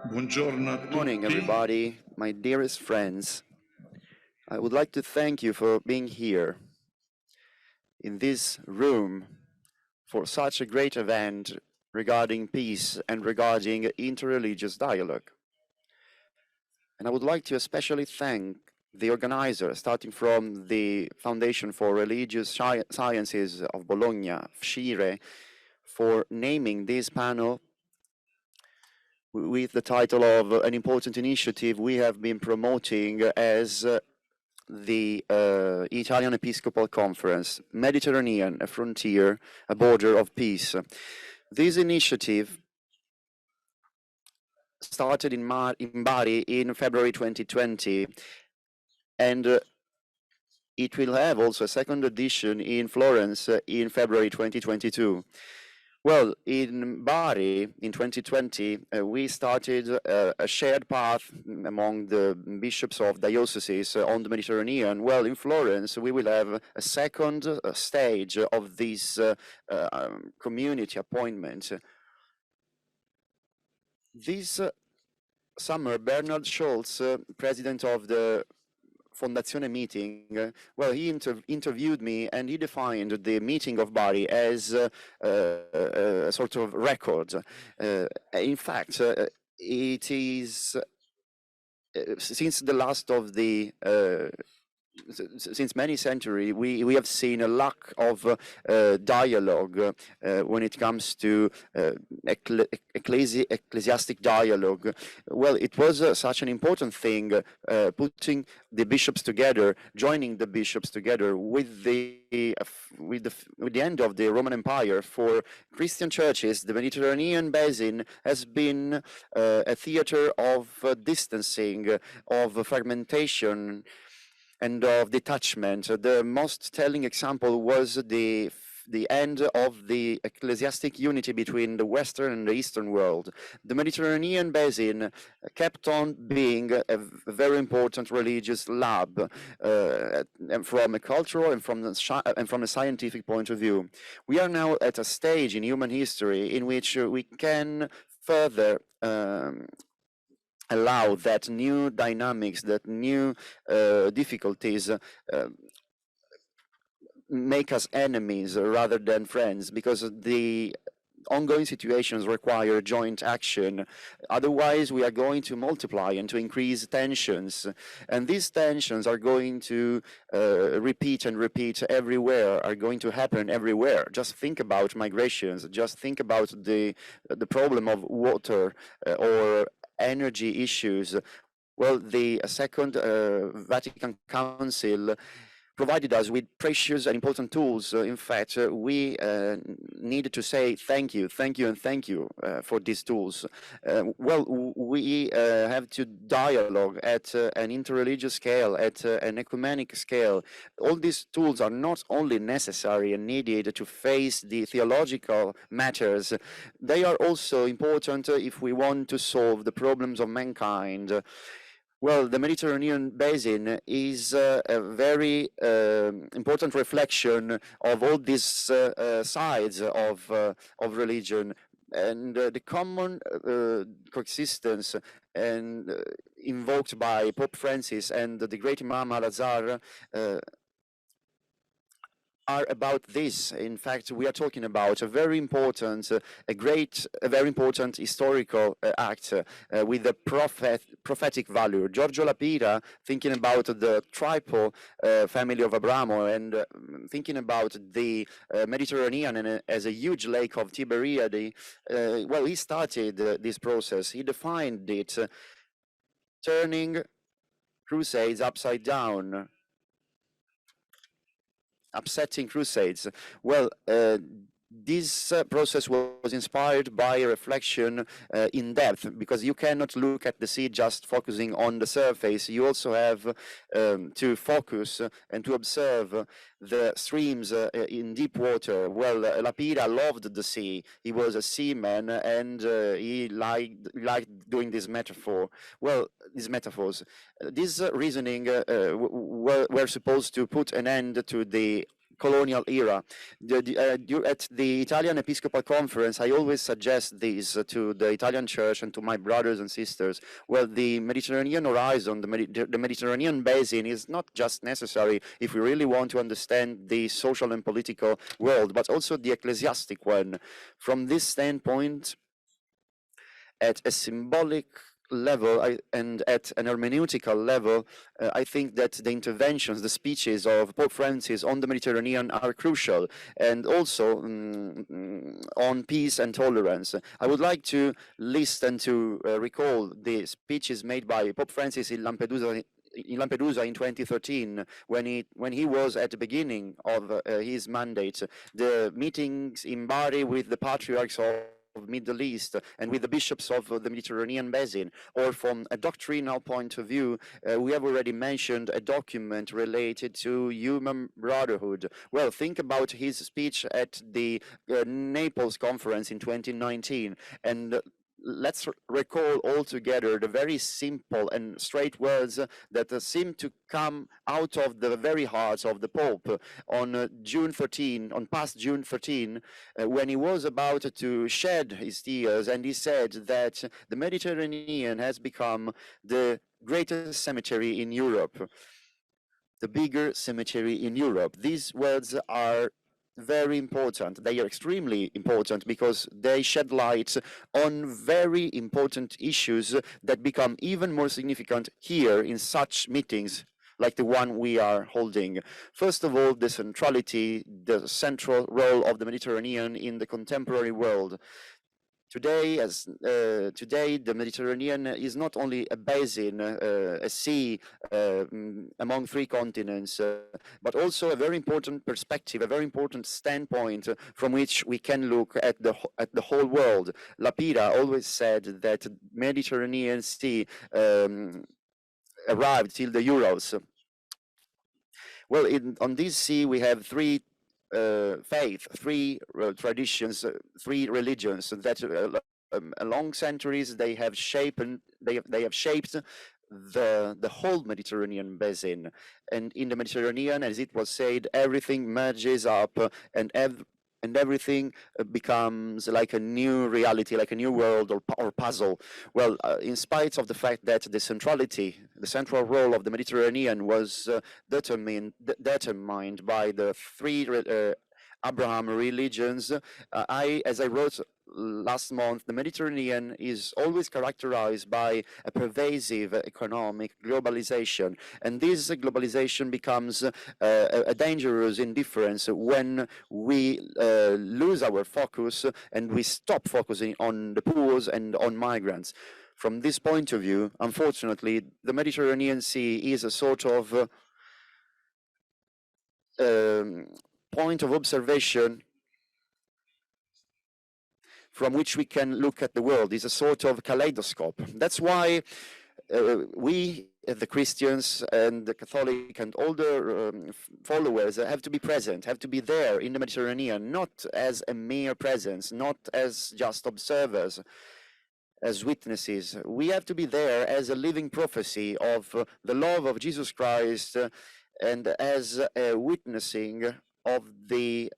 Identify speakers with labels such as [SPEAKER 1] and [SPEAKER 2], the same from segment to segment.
[SPEAKER 1] Buongiorno a
[SPEAKER 2] Good morning,
[SPEAKER 1] tutti.
[SPEAKER 2] everybody, my dearest friends. I would like to thank you for being here in this room for such a great event regarding peace and regarding interreligious dialogue. And I would like to especially thank the organizer, starting from the Foundation for Religious Sciences of Bologna, FSCIRE, for naming this panel with the title of an important initiative we have been promoting as the Italian Episcopal Conference, Mediterranean, a frontier, a border of peace. This initiative started in Bari in February 2020, and it will have also a second edition in Florence in February 2022. Well, in Bari in 2020, we started a shared path among the bishops of dioceses on the Mediterranean. Well, in Florence, we will have a second stage of this community appointment. This summer, Bernard Scholz, president of the Fondazione meeting, well, he interviewed me and he defined the meeting of Bari as a sort of record. In fact, it is since the last of the since many centuries, we have seen a lack of dialogue when it comes to ecclesiastic dialogue. Well, it was such an important thing, putting the bishops together, joining the bishops together with the end of the Roman Empire. For Christian churches, the Mediterranean basin has been a theater of distancing, of fragmentation, and of detachment. The most telling example was the end of the ecclesiastic unity between the Western and the Eastern world. The Mediterranean basin kept on being a very important religious lab from a cultural and from a scientific point of view. We are now at a stage in human history in which we can further allow that new dynamics, that new difficulties make us enemies rather than friends, because the ongoing situations require joint action. Otherwise, we are going to multiply and to increase tensions. And these tensions are going to repeat and repeat everywhere, are going to happen everywhere. Just think about migrations, just think about the problem of water or energy issues. Well, the Second Vatican Council provided us with precious and important tools. In fact, we needed to say thank you, and thank you for these tools. Well, we have to dialogue at an interreligious scale, at an ecumenic scale. All these tools are not only necessary and needed to face the theological matters, they are also important if we want to solve the problems of mankind. Well, the Mediterranean basin is a very important reflection of all these sides of religion, and the common coexistence and invoked by Pope Francis and the great Imam Al-Azhar are about this. In fact, we are talking about a very important, a very important historical act with a prophetic value. Giorgio Lapira, thinking about the triple family of Abramo and thinking about the Mediterranean as a huge lake of Tiberiade, well, he started this process. He defined it, turning crusades upside down, upsetting crusades. Well, this process was inspired by a reflection in depth, because you cannot look at the sea just focusing on the surface. You also have to focus and to observe the streams in deep water. Well, Lapira loved the sea. He was a seaman, and he liked doing this metaphor. Well, these metaphors. This reasoning were supposed to put an end to the colonial era. At the Italian Episcopal Conference, I always suggest this to the Italian Church and to my brothers and sisters. Well, the Mediterranean horizon, the Mediterranean basin is not just necessary if we really want to understand the social and political world, but also the ecclesiastic one. From this standpoint, at a symbolic level and at an hermeneutical level, I think that the interventions, the speeches of Pope Francis on the Mediterranean are crucial, and also on peace and tolerance. I would like to list and to recall the speeches made by Pope Francis in Lampedusa in 2013, when he was at the beginning of his mandate. The meetings in Bari with the patriarchs of Middle East and with the bishops of the Mediterranean basin, or from a doctrinal point of view, we have already mentioned a document related to human brotherhood. Well, think about his speech at the Naples conference in 2019, and let's recall all together the very simple and straight words that seem to come out of the very heart of the Pope on June 13, on past June 13, when he was about to shed his tears, and he said that the Mediterranean has become the greatest cemetery in Europe, the bigger cemetery in Europe. These words are very important. They are extremely important because they shed light on very important issues that become even more significant here in such meetings like the one we are holding. First of all, the centrality, the central role of the Mediterranean in the contemporary world. Today, the Mediterranean is not only a basin, a sea among three continents, but also a very important perspective, a very important standpoint from which we can look at the whole world. Lapira always said that Mediterranean Sea arrived till the Urals. Well, on this sea we have three faith, three traditions, three religions that along centuries they have shaped the whole Mediterranean basin. And in the Mediterranean, as it was said, everything merges up and everything becomes like a new reality, like a new world or puzzle. Well, in spite of the fact that the central role of the Mediterranean was determined by the three Abraham religions, as I wrote last month, the Mediterranean is always characterized by a pervasive economic globalization, and this globalization becomes a dangerous indifference when we lose our focus and we stop focusing on the poor and on migrants. From this point of view, unfortunately, the Mediterranean Sea is a sort of point of observation from which we can look at the world. Is a sort of kaleidoscope. That's why we, the Christians and the Catholic and all the followers, have to be present, have to be there in the Mediterranean, not as a mere presence, not as just observers, as witnesses. We have to be there as a living prophecy of the love of Jesus Christ and as a witnessing of the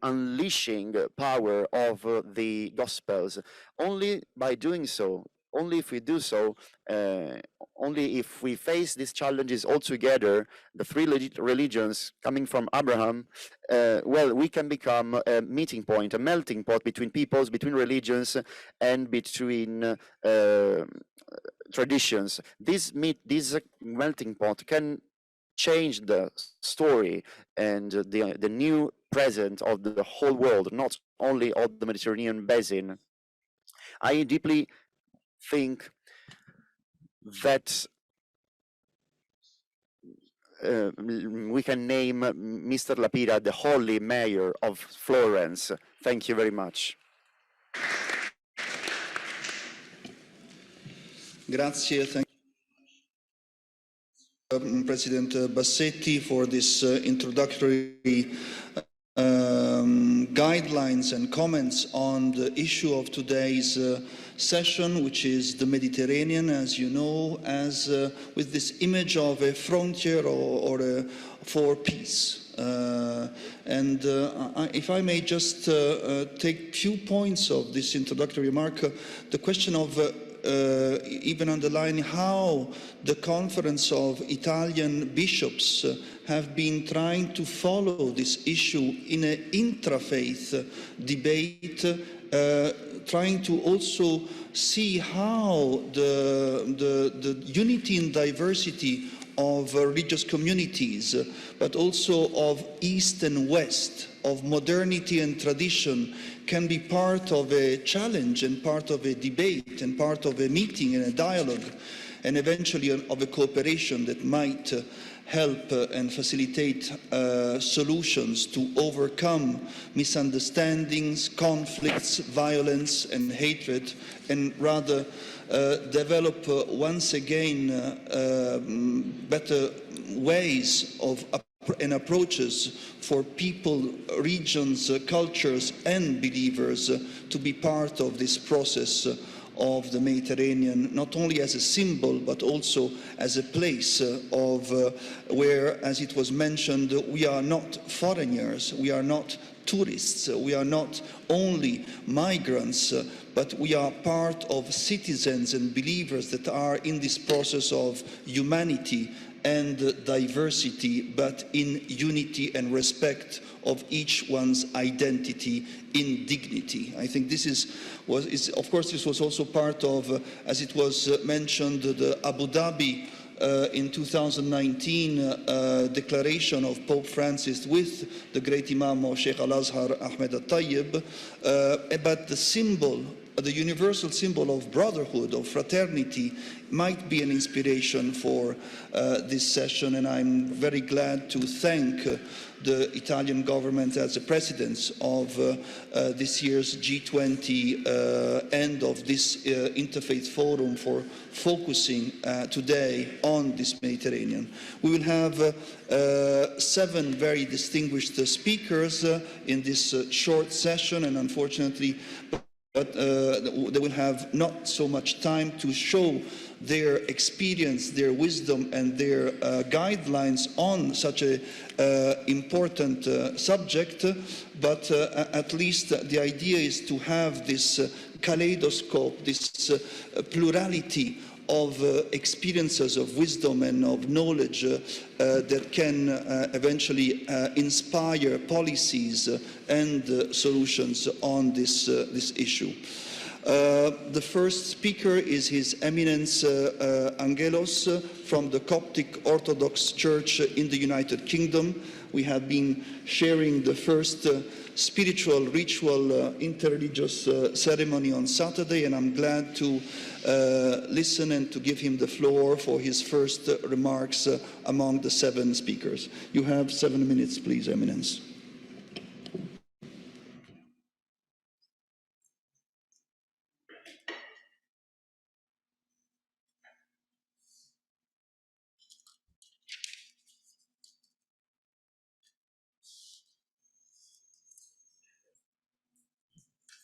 [SPEAKER 2] unleashing power of the Gospels. Only by doing so, only if we do so, only if we face these challenges all together, the three religions coming from Abraham, well, we can become a meeting point, a melting pot between peoples, between religions, and between traditions. This melting pot can change the story and the new present of the whole world, not only of the Mediterranean basin. I deeply think that we can name Mr. Lapira the Holy Mayor of Florence. Thank you very much.
[SPEAKER 1] Grazie. Thank President Bassetti for this introductory guidelines and comments on the issue of today's session, which is the Mediterranean, as you know, as with this image of a frontier or for peace. If I may just take few points of this introductory remark, the question of even underlining how the Conference of Italian Bishops have been trying to follow this issue in an intra-faith debate, trying to also see how the unity and diversity of religious communities, but also of East and West, of modernity and tradition, can be part of a challenge and part of a debate and part of a meeting and a dialogue, and eventually of a cooperation that might help and facilitate solutions to overcome misunderstandings, conflicts, violence and hatred, and rather develop once again better ways of and approaches for people, regions, cultures and believers to be part of this process of the Mediterranean, not only as a symbol but also as a place of where, as it was mentioned, we are not foreigners, we are not tourists, we are not only migrants, but we are part of citizens and believers that are in this process of humanity and diversity, but in unity and respect of each one's identity in dignity. I think this is of course, this was also part of, as it was mentioned, the Abu Dhabi in 2019 declaration of Pope Francis with the great Imam of Sheikh Al-Azhar Ahmed Al-Tayyib, but the symbol, the universal symbol of brotherhood, of fraternity, might be an inspiration for this session, and I'm very glad to thank the Italian government as the presidents of this year's G20 and of this Interfaith Forum for focusing today on this Mediterranean. We will have 7 very distinguished speakers in this short session, and unfortunately, but they will have not so much time to show their experience, their wisdom and their guidelines on such a important subject, but at least the idea is to have this kaleidoscope, this plurality of experiences of wisdom and of knowledge that can eventually inspire policies and solutions on this issue. The first speaker is His Eminence Angaelos from the Coptic Orthodox Church in the United Kingdom. We have been sharing the first spiritual, ritual, interreligious ceremony on Saturday, and I'm glad to listen and to give him the floor for his first remarks among the 7 speakers. You have 7 minutes, please, Eminence.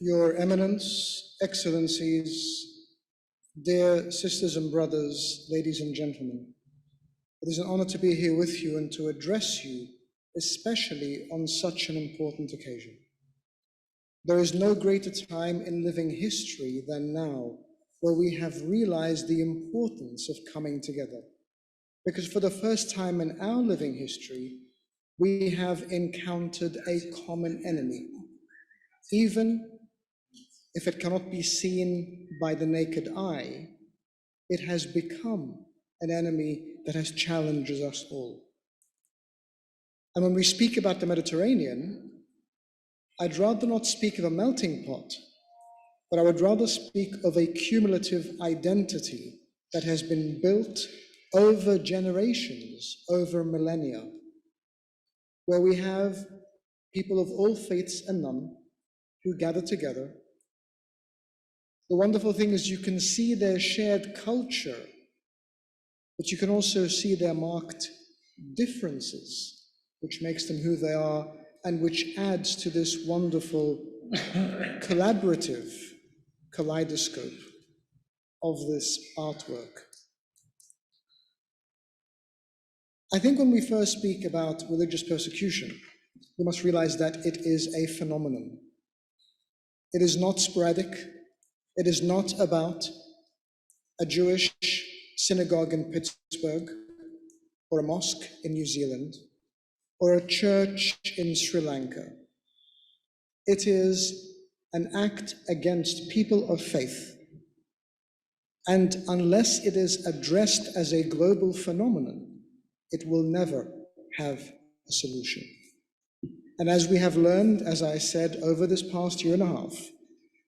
[SPEAKER 3] Your Eminence, Excellencies, dear sisters and brothers, ladies and gentlemen, it is an honor to be here with you and to address you, especially on such an important occasion. There is no greater time in living history than now, where we have realized the importance of coming together. Because for the first time in our living history, we have encountered a common enemy, even if it cannot be seen by the naked eye. It has become an enemy that has challenged us all. And when we speak about the Mediterranean, I'd rather not speak of a melting pot, but I would rather speak of a cumulative identity that has been built over generations, over millennia, where we have people of all faiths and none who gather together. The wonderful thing is you can see their shared culture, but you can also see their marked differences, which makes them who they are and which adds to this wonderful collaborative kaleidoscope of this artwork. I think when we first speak about religious persecution, we must realize that it is a phenomenon. It is not sporadic. It is not about a Jewish synagogue in Pittsburgh, or a mosque in New Zealand, or a church in Sri Lanka. It is an act against people of faith. And unless it is addressed as a global phenomenon, it will never have a solution. And as we have learned, as I said, over this past year and a half,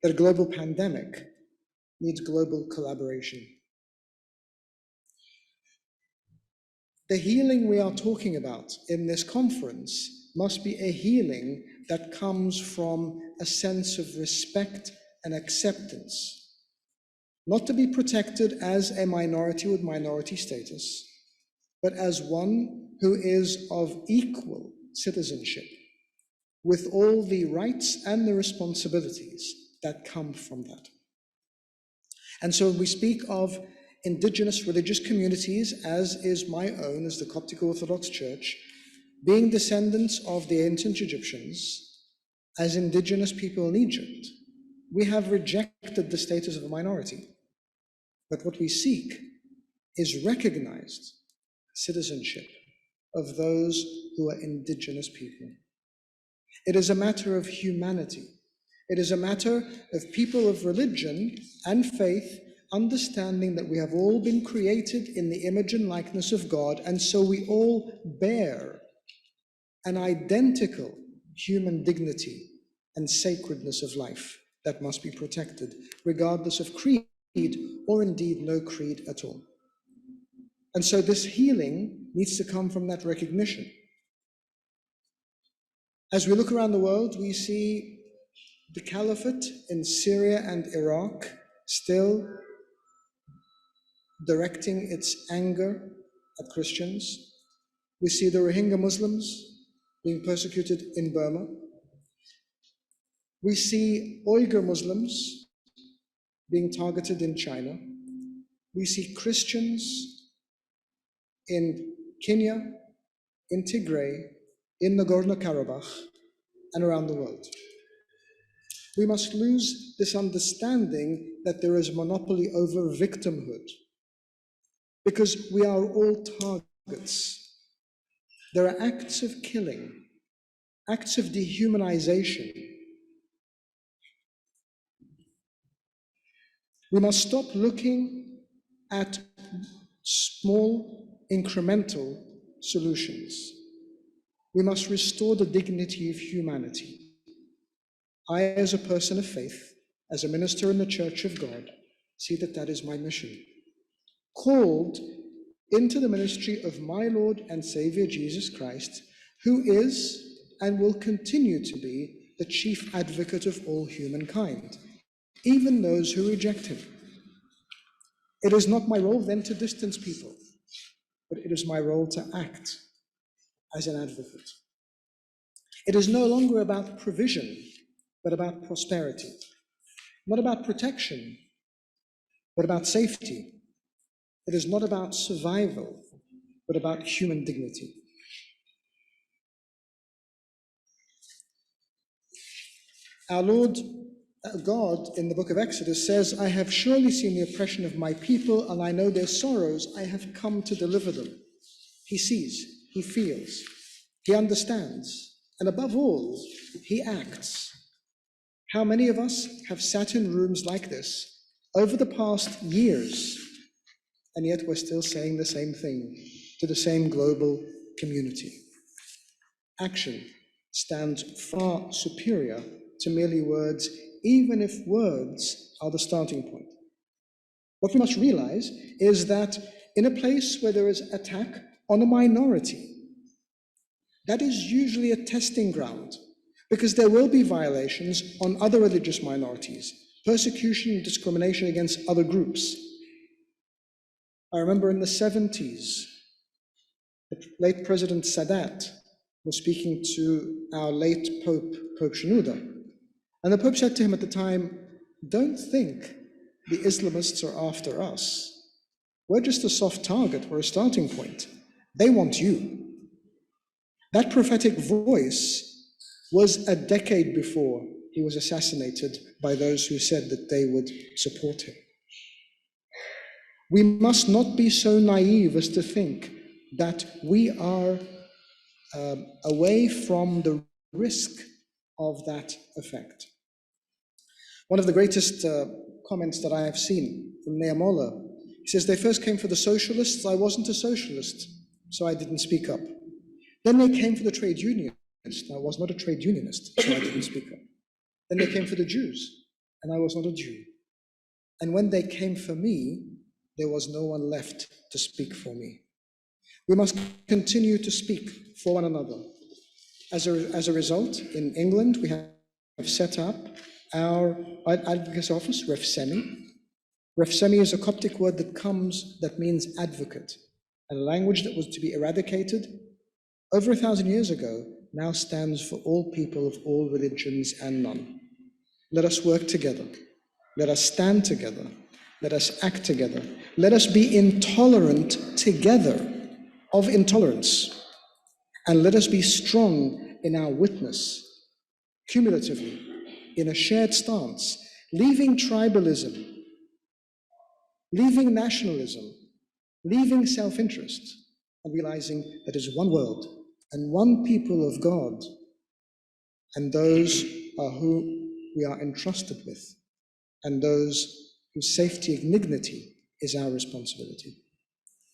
[SPEAKER 3] that a global pandemic needs global collaboration. The healing we are talking about in this conference must be a healing that comes from a sense of respect and acceptance, not to be protected as a minority with minority status, but as one who is of equal citizenship, with all the rights and the responsibilities that come from that. And so we speak of indigenous religious communities, as is my own, as the Coptic Orthodox Church, being descendants of the ancient Egyptians, as indigenous people in Egypt. We have rejected the status of a minority. But what we seek is recognized citizenship of those who are indigenous people. It is a matter of humanity. It is a matter of people of religion and faith understanding that we have all been created in the image and likeness of God, and so we all bear an identical human dignity and sacredness of life that must be protected, regardless of creed or indeed no creed at all. And so this healing needs to come from that recognition. As we look around the world, we see the caliphate in Syria and Iraq still directing its anger at Christians. We see the Rohingya Muslims being persecuted in Burma. We see Uyghur Muslims being targeted in China. We see Christians in Kenya, in Tigray, in Nagorno-Karabakh, and around the world. We must lose this understanding that there is a monopoly over victimhood, because we are all targets. There are acts of killing, acts of dehumanization. We must stop looking at small, incremental solutions. We must restore the dignity of humanity. I, as a person of faith, as a minister in the Church of God, see that that is my mission. Called into the ministry of my Lord and Savior Jesus Christ, who is and will continue to be the chief advocate of all humankind, even those who reject him. It is not my role then to distance people, but it is my role to act as an advocate. It is no longer about provision, but about prosperity. Not about protection, but about safety. It is not about survival, but about human dignity. Our Lord God in the book of Exodus says, I have surely seen the oppression of my people, and I know their sorrows. I have come to deliver them. He sees, he feels, he understands, and above all, he acts. How many of us have sat in rooms like this over the past years, and yet we're still saying the same thing to the same global community? Action stands far superior to merely words, even if words are the starting point. What we must realize is that in a place where there is attack on a minority, that is usually a testing ground, because there will be violations on other religious minorities, persecution and discrimination against other groups. I remember in the 70s, the late President Sadat was speaking to our late Pope, Pope Shenouda, and the Pope said to him at the time, don't think the Islamists are after us. We're just a soft target, we're a starting point. They want you. That prophetic voice was a decade before he was assassinated by those who said that they would support him. We must not be so naive as to think that we are away from the risk of that effect. One of the greatest comments that I have seen from Neamola, he says, they first came for the socialists. I wasn't a socialist, so I didn't speak up. Then they came for the trade unionists. I was not a trade unionist, so I didn't speak up. Then they came for the Jews, and I was not a Jew. And when they came for me, there was no one left to speak for me. We must continue to speak for one another. As a result, in England, we have set up our advocacy office, Refsemi. Refsemi is a Coptic word that means advocate, and a language that was to be eradicated over 1,000 years ago now stands for all people of all religions and none. Let us work together. Let us stand together. Let us act together. Let us be intolerant together of intolerance. And let us be strong in our witness, cumulatively, in a shared stance, leaving tribalism, leaving nationalism, leaving self-interest, and realizing that there is one world and one people of God, and those are who we are entrusted with, and those whose safety and dignity is our responsibility.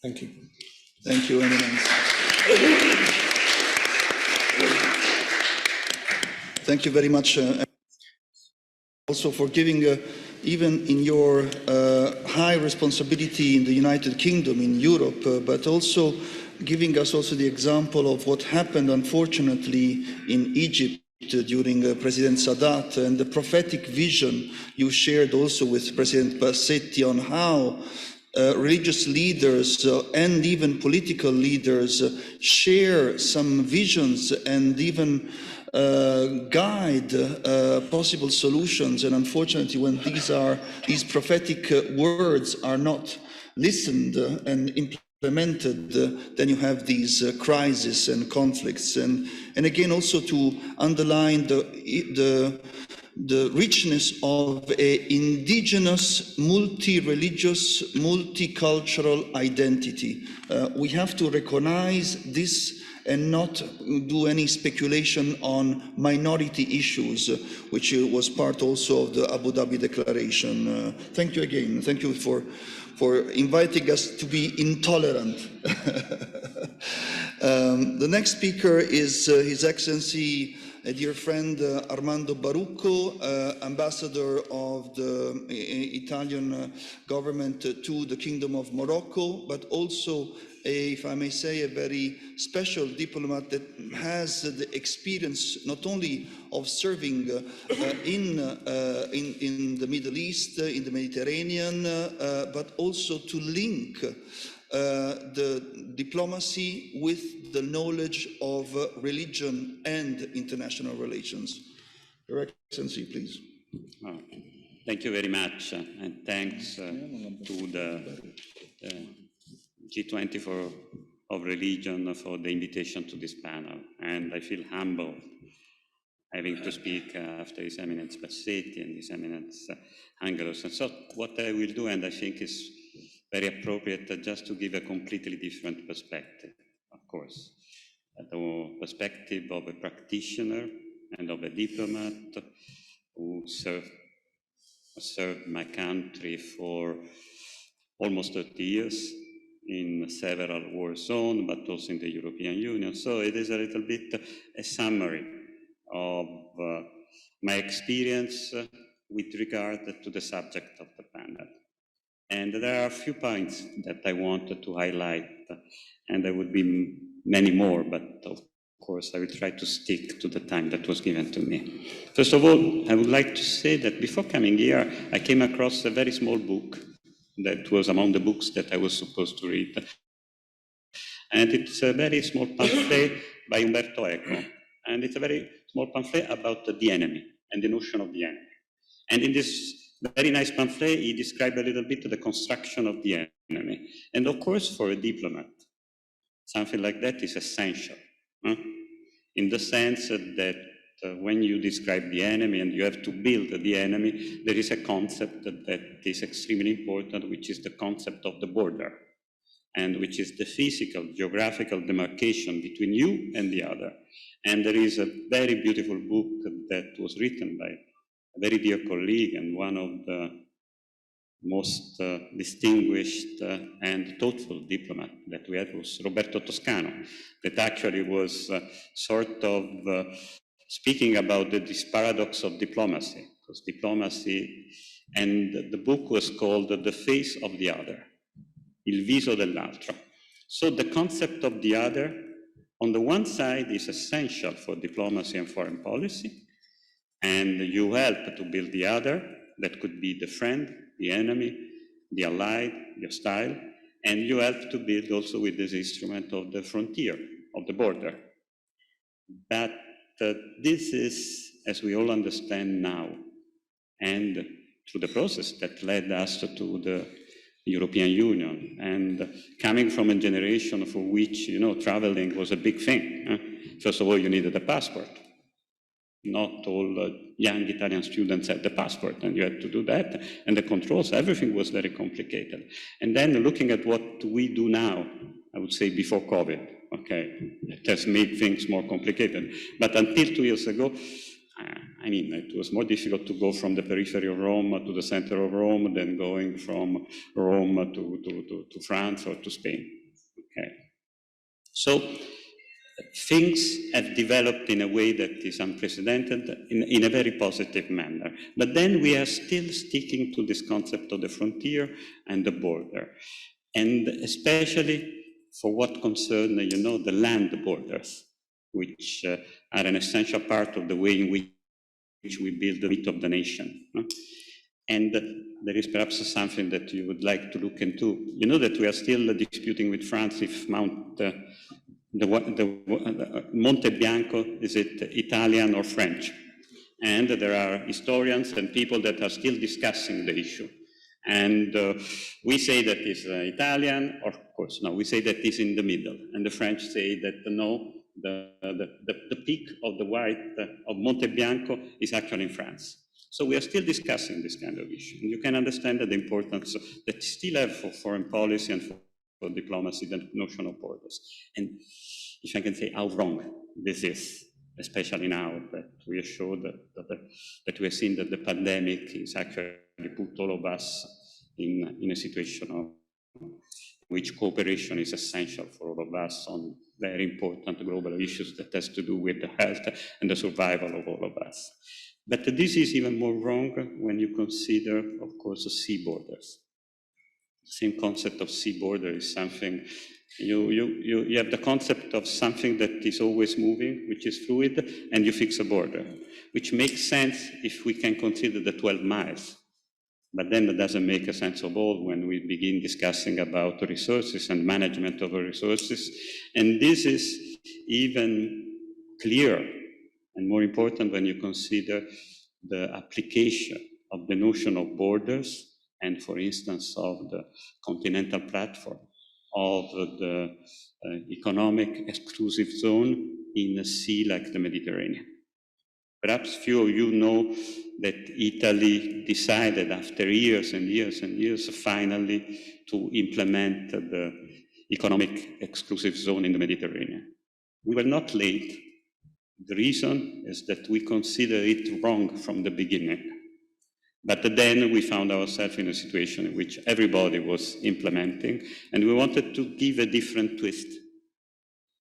[SPEAKER 3] Thank you.
[SPEAKER 1] Thank you, Eminence. Thank you very much also for giving, even in your high responsibility in the United Kingdom, in Europe, but also giving us also the example of what happened, unfortunately, in Egypt during President Sadat, and the prophetic vision you shared also with President Bassetti on how religious leaders and even political leaders share some visions and even guide possible solutions. And unfortunately, when these prophetic words are not listened and implemented, then you have these crises and conflicts. And again, also to underline the richness of an indigenous, multi-religious, multicultural identity. We have to recognize this and not do any speculation on minority issues, which was part also of the Abu Dhabi Declaration. Thank you again. Thank you for inviting us to be intolerant. The next speaker is His Excellency, a dear friend, Armando Barucco, ambassador of the Italian government to the Kingdom of Morocco, but also, if I may say, a very special diplomat that has the experience not only of serving in the Middle East, in the Mediterranean, but also to link the diplomacy with the knowledge of religion and international relations. Your Excellency, please.
[SPEAKER 4] Oh, thank you very much, and thanks to the G20 of religion for the invitation to this panel. And I feel humble having to speak after His Eminence Bassetti and His Eminence Angaelos. And so what I will do, and I think is very appropriate, just to give a completely different perspective, of course. The perspective of a practitioner and of a diplomat who served my country for almost 30 years in several war zones, but also in the European Union. So it is a little bit a summary of my experience with regard to the subject of the panel. And there are a few points that I wanted to highlight, and there would be many more, but of course I will try to stick to the time that was given to me. First of all, I would like to say that before coming here, I came across a very small book that was among the books that I was supposed to read. And it's a very small pamphlet by Umberto Eco. And it's a very small pamphlet about the enemy and the notion of the enemy. And in this very nice pamphlet, he described a little bit the construction of the enemy. And of course, for a diplomat, something like that is essential, in the sense that when you describe the enemy and you have to build the enemy, there is a concept that is extremely important, which is the concept of the border, and which is the physical, geographical demarcation between you and the other. And there is a very beautiful book that was written by a very dear colleague and one of the most distinguished and thoughtful diplomat that we had was Roberto Toscano, that actually was sort of speaking about this paradox of diplomacy, because diplomacy, and the book was called The Face of the Other, Il viso dell'altro. So the concept of the other, on the one side, is essential for diplomacy and foreign policy, and you help to build the other, that could be the friend, the enemy, the allied, the hostile, and you help to build also with this instrument of the frontier, of the border. But this is, as we all understand now, and through the process that led us to the European Union, and coming from a generation for which, traveling was a big thing. First of all, you needed a passport. Not all young Italian students had the passport, and you had to do that, and the controls, everything was very complicated. And then looking at what we do now, I would say before COVID, okay, it has made things more complicated. But until 2 years ago, it was more difficult to go from the periphery of Rome to the center of Rome than going from Rome to France or to Spain, okay. So things have developed in a way that is unprecedented in a very positive manner. But then we are still sticking to this concept of the frontier and the border. And especially for what concerns, the land borders, which are an essential part of the way in which we build the myth of the nation. And there is perhaps something that you would like to look into. You know that we are still disputing with France if Monte Bianco, is it Italian or French? And there are historians and people that are still discussing the issue. And we say that it's Italian, or of course, no, we say that it's in the middle. And the French say that no, the peak of the white of Monte Bianco is actually in France. So we are still discussing this kind of issue. And you can understand the importance that still have for foreign policy and for diplomacy, the notion of borders. And if I can say how wrong this is, especially now that we are sure that we have seen that the pandemic is actually put all of us in a situation of which cooperation is essential for all of us on very important global issues that has to do with the health and the survival of all of us. But this is even more wrong when you consider, of course, the sea borders. The same concept of sea border is something, you have the concept of something that is always moving, which is fluid, and you fix a border, which makes sense if we can consider the 12 miles. But then it doesn't make a sense of all when we begin discussing about resources and management of resources. And this is even clearer and more important when you consider the application of the notion of borders and, for instance, of the continental platform, of the economic exclusive zone in a sea like the Mediterranean. Perhaps few of you know that Italy decided after years and years and years finally to implement the economic exclusive zone in the Mediterranean. We were not late. The reason is that we consider it wrong from the beginning. But then we found ourselves in a situation in which everybody was implementing, and we wanted to give a different twist.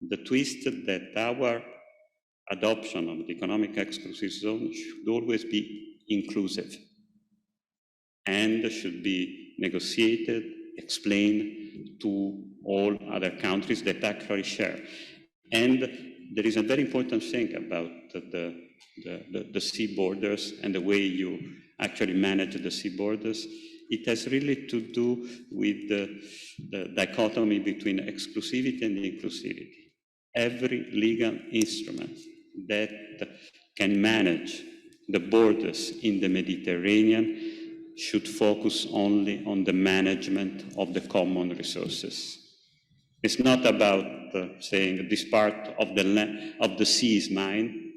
[SPEAKER 4] The twist that our adoption of the economic exclusive zone should always be inclusive and should be negotiated, explained to all other countries that actually share. And there is a very important thing about the sea borders and the way you actually manage the sea borders. It has really to do with the dichotomy between exclusivity and inclusivity. Every legal instrument that can manage the borders in the Mediterranean should focus only on the management of the common resources. It's not about saying this part of the sea is mine.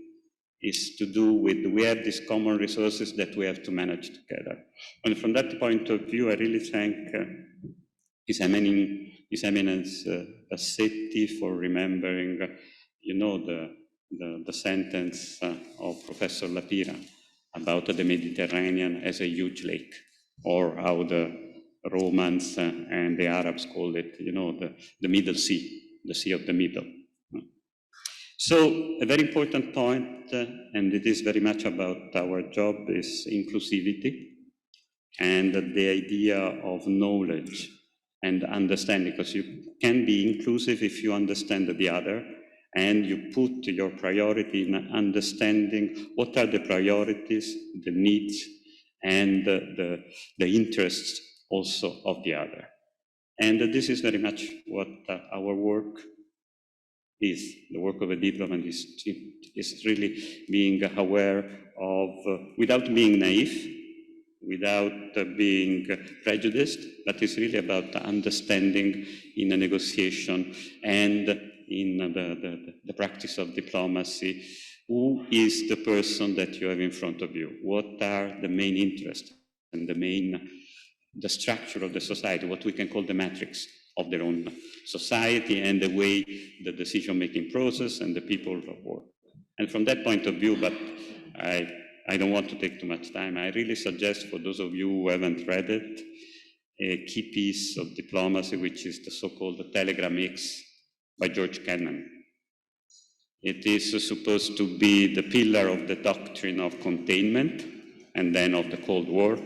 [SPEAKER 4] It's to do with, we have these common resources that we have to manage together. And from that point of view, I really thank His Eminence Bassetti for remembering, you know, the sentence of Professor Lapira about the Mediterranean as a huge lake, or how the Romans and the Arabs called it, you know, the Middle Sea, the Sea of the Middle. So a very important point, and it is very much about our job, is inclusivity and the idea of knowledge and understanding, because you can be inclusive if you understand the other and you put your priority in understanding what are the priorities, the needs, and the interests also of the other. And this is very much what our work is. The work of a diplomat is really being aware of, without being naive, without being prejudiced, but it's really about understanding in a negotiation and in the practice of diplomacy, who is the person that you have in front of you? What are the main interests and the structure of the society, what we can call the matrix of their own society, and the way the decision-making process and the people work. And from that point of view, but I don't want to take too much time, I really suggest for those of you who haven't read it, a key piece of diplomacy, which is the so-called Telegram X by George Kennan. It is supposed to be the pillar of the doctrine of containment and then of the Cold War.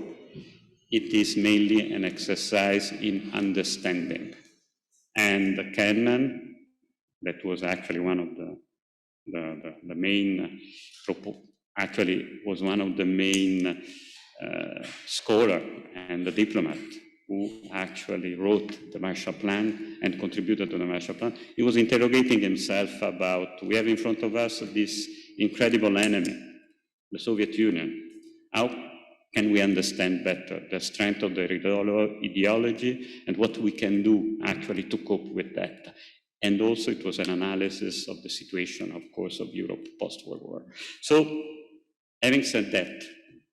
[SPEAKER 4] It is mainly an exercise in understanding. And Kennan, that was actually one of the main, actually was one of the main scholar and the diplomat who actually wrote the Marshall Plan and contributed to the Marshall Plan. He was interrogating himself about, we have in front of us this incredible enemy, the Soviet Union. How can we understand better the strength of their ideology and what we can do actually to cope with that? And also it was an analysis of the situation, of course, of Europe post-World War. So, having said that,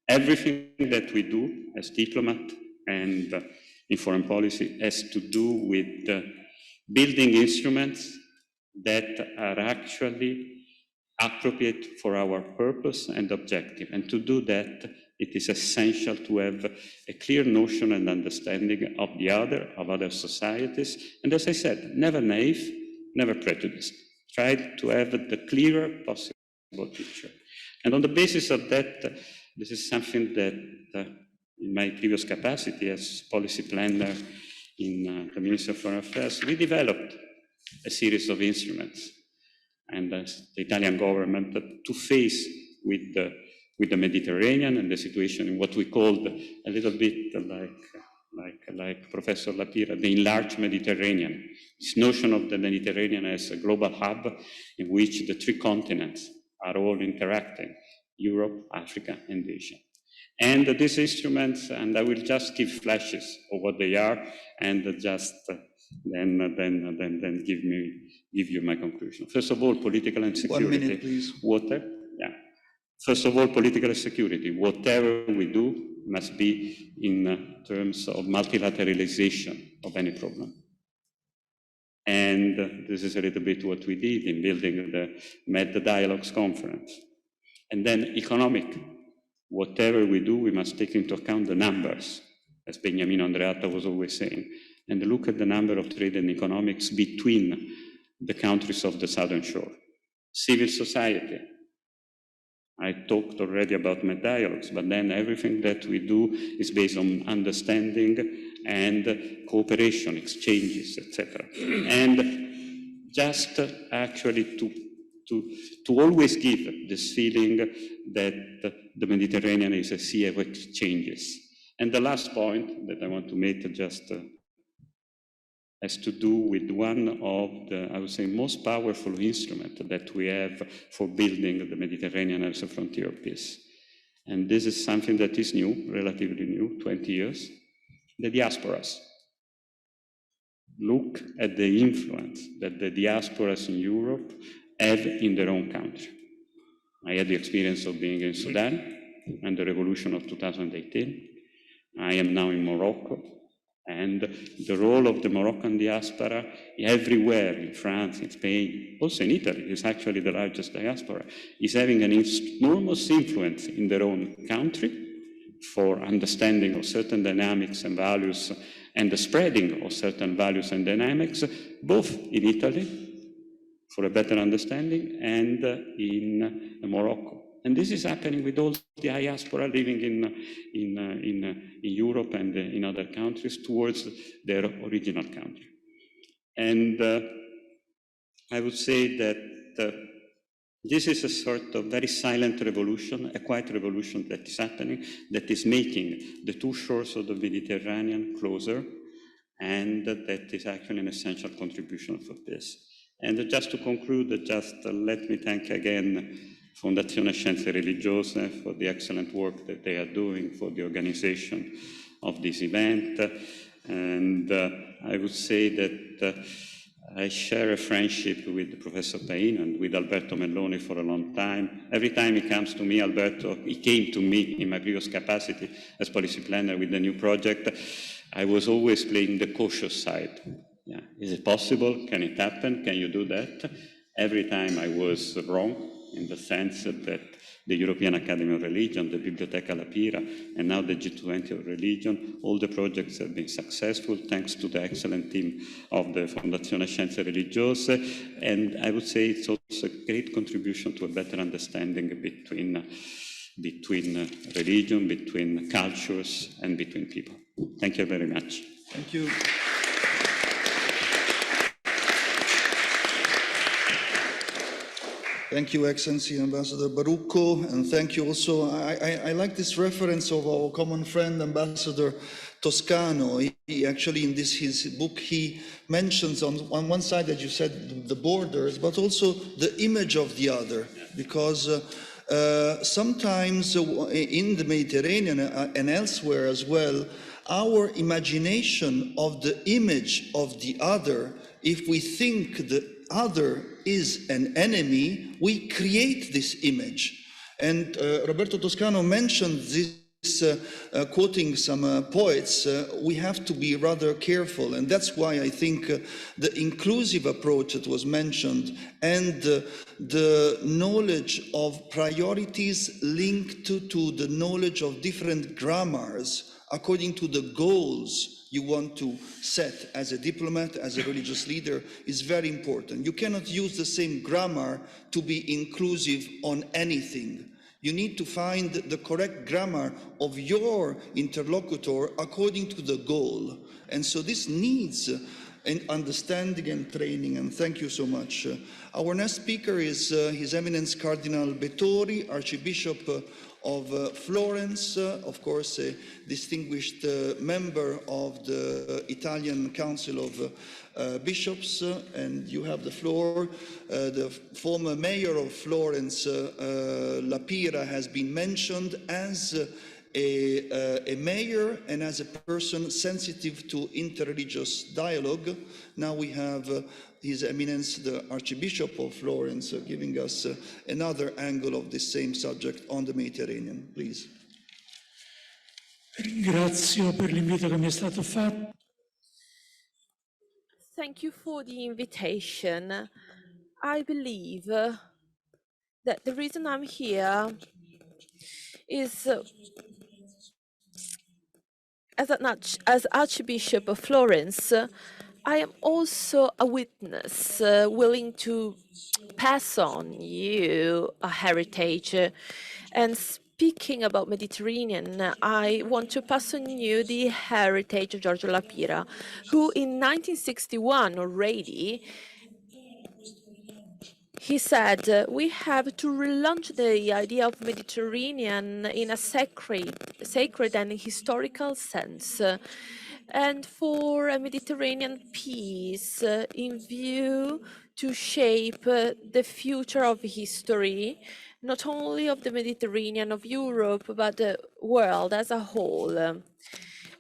[SPEAKER 4] everything that we do as diplomat and in foreign policy has to do with building instruments that are actually appropriate for our purpose and objective. And to do that, it is essential to have a clear notion and understanding of the other, of other societies. And as I said, never naive, never prejudiced. Try to have the clearer possible picture. And on the basis of that, this is something that in my previous capacity as policy planner in the Ministry of Foreign Affairs, we developed a series of instruments. And as the Italian government to face with the Mediterranean and the situation in what we called a little bit like Professor Lapira, the enlarged Mediterranean. This notion of the Mediterranean as a global hub in which the three continents are all interacting, Europe, Africa, and Asia. And these instruments, and I will just give flashes of what they are, and just then give you my conclusion. First of all, political and security.
[SPEAKER 1] 1 minute, please.
[SPEAKER 4] First of all, political and security. Whatever we do must be in terms of multilateralization of any problem. And this is a little bit what we did in building the Med Dialogues Conference. And then economic. Whatever we do, we must take into account the numbers, as Beniamino Andreatta was always saying, and look at the number of trade and economics between the countries of the Southern Shore. Civil society. I talked already about Med Dialogues, but then everything that we do is based on understanding and cooperation, exchanges, etc. And just actually to always give this feeling that the Mediterranean is a sea of exchanges. And the last point that I want to make just has to do with one of the, I would say, most powerful instrument that we have for building the Mediterranean as a frontier of peace. And this is something that is new, relatively new, 20 years, the diasporas. look at the influence that the diasporas in Europe have in their own country. I had the experience of being in Sudan and the revolution of 2018. I am now in Morocco, and the role of the Moroccan diaspora everywhere, in France, in Spain, also in Italy, is actually the largest diaspora, is having an enormous influence in their own country for understanding of certain dynamics and values and the spreading of certain values and dynamics, both in Italy, for a better understanding, and in Morocco. And this is happening with all the diaspora living in Europe and in other countries towards their original country. And I would say that this is a sort of very silent revolution, a quiet revolution that is happening, that is making the two shores of the Mediterranean closer, and that is actually an essential contribution for this. And just to conclude, let me thank again Fondazione Scienze Religiose for the excellent work that they are doing for the organization of this event. And I would say that I share a friendship with Professor Pain and with Alberto Melloni for a long time. Every time he comes to me, he came to me in my previous capacity as policy planner with the new project. I was always playing the cautious side. Yeah. Is it possible? Can it happen? Can you do that? Every time I was wrong, in the sense that the European Academy of Religion, the Biblioteca La Pira, and now the G20 of Religion, all the projects have been successful thanks to the excellent team of the Fondazione Scienze Religiose. And I would say it's also a great contribution to a better understanding between religion, between cultures, and between people. Thank you very much.
[SPEAKER 1] Thank you. Thank you, Excellency Ambassador Barucco, and thank you also. I like this reference of our common friend, Ambassador Toscano. He actually, in his book, he mentions on one side, that you said, the borders, but also the image of the other, because sometimes in the Mediterranean and elsewhere as well, our imagination of the image of the other, if we think the other is an enemy, we create this image. And Roberto Toscano mentioned this, quoting some poets, we have to be rather careful. And that's why I think the inclusive approach that was mentioned and the knowledge of priorities linked to the knowledge of different grammars according to the goals you want to set as a diplomat, as a religious leader, is very important. You cannot use the same grammar to be inclusive on anything. You need to find the correct grammar of your interlocutor according to the goal. And so this needs an understanding and training, and thank you so much. Our next speaker is His Eminence Cardinal Betori, Archbishop of Florence, of course, a distinguished member of the Italian Council of Bishops, and you have the floor. The former mayor of Florence, La Pira, has been mentioned as a mayor and as a person sensitive to interreligious dialogue. Now we have His Eminence, the Archbishop of Florence, giving us another angle of this same subject on the Mediterranean. Please.
[SPEAKER 5] Ringrazio per l'invito che mi è stato fatto.
[SPEAKER 6] Thank you for the invitation. I believe that the reason I'm here is as Archbishop of Florence, I am also a witness willing to pass on you a heritage. And speaking about Mediterranean, I want to pass on you the heritage of Giorgio La Pira, who in 1961 already, he said, we have to relaunch the idea of Mediterranean in a sacred and historical sense, and for a Mediterranean peace in view to shape the future of history, not only of the Mediterranean, of Europe, but the world as a whole.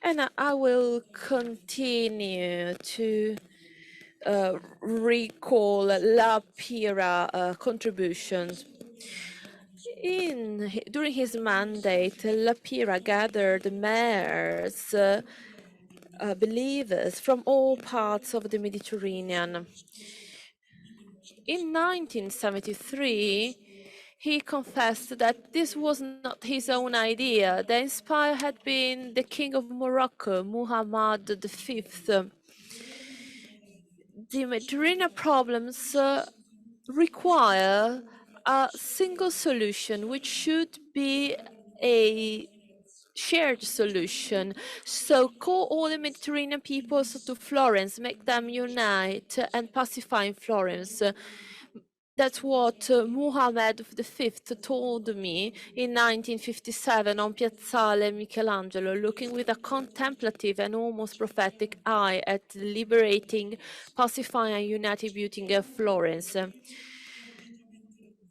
[SPEAKER 6] And I will continue to recall La Pira contributions. During his mandate, La Pira gathered mayors, believers from all parts of the Mediterranean. In 1973, he confessed that this was not his own idea. The inspirer had been the King of Morocco, Muhammad V. The Mediterranean problems require a single solution, which should be a shared solution. So call all the Mediterranean peoples to Florence, make them unite and pacify Florence. That's what Muhammad V told me in 1957 on Piazzale Michelangelo, looking with a contemplative and almost prophetic eye at the liberating, pacifying and united beauty of Florence.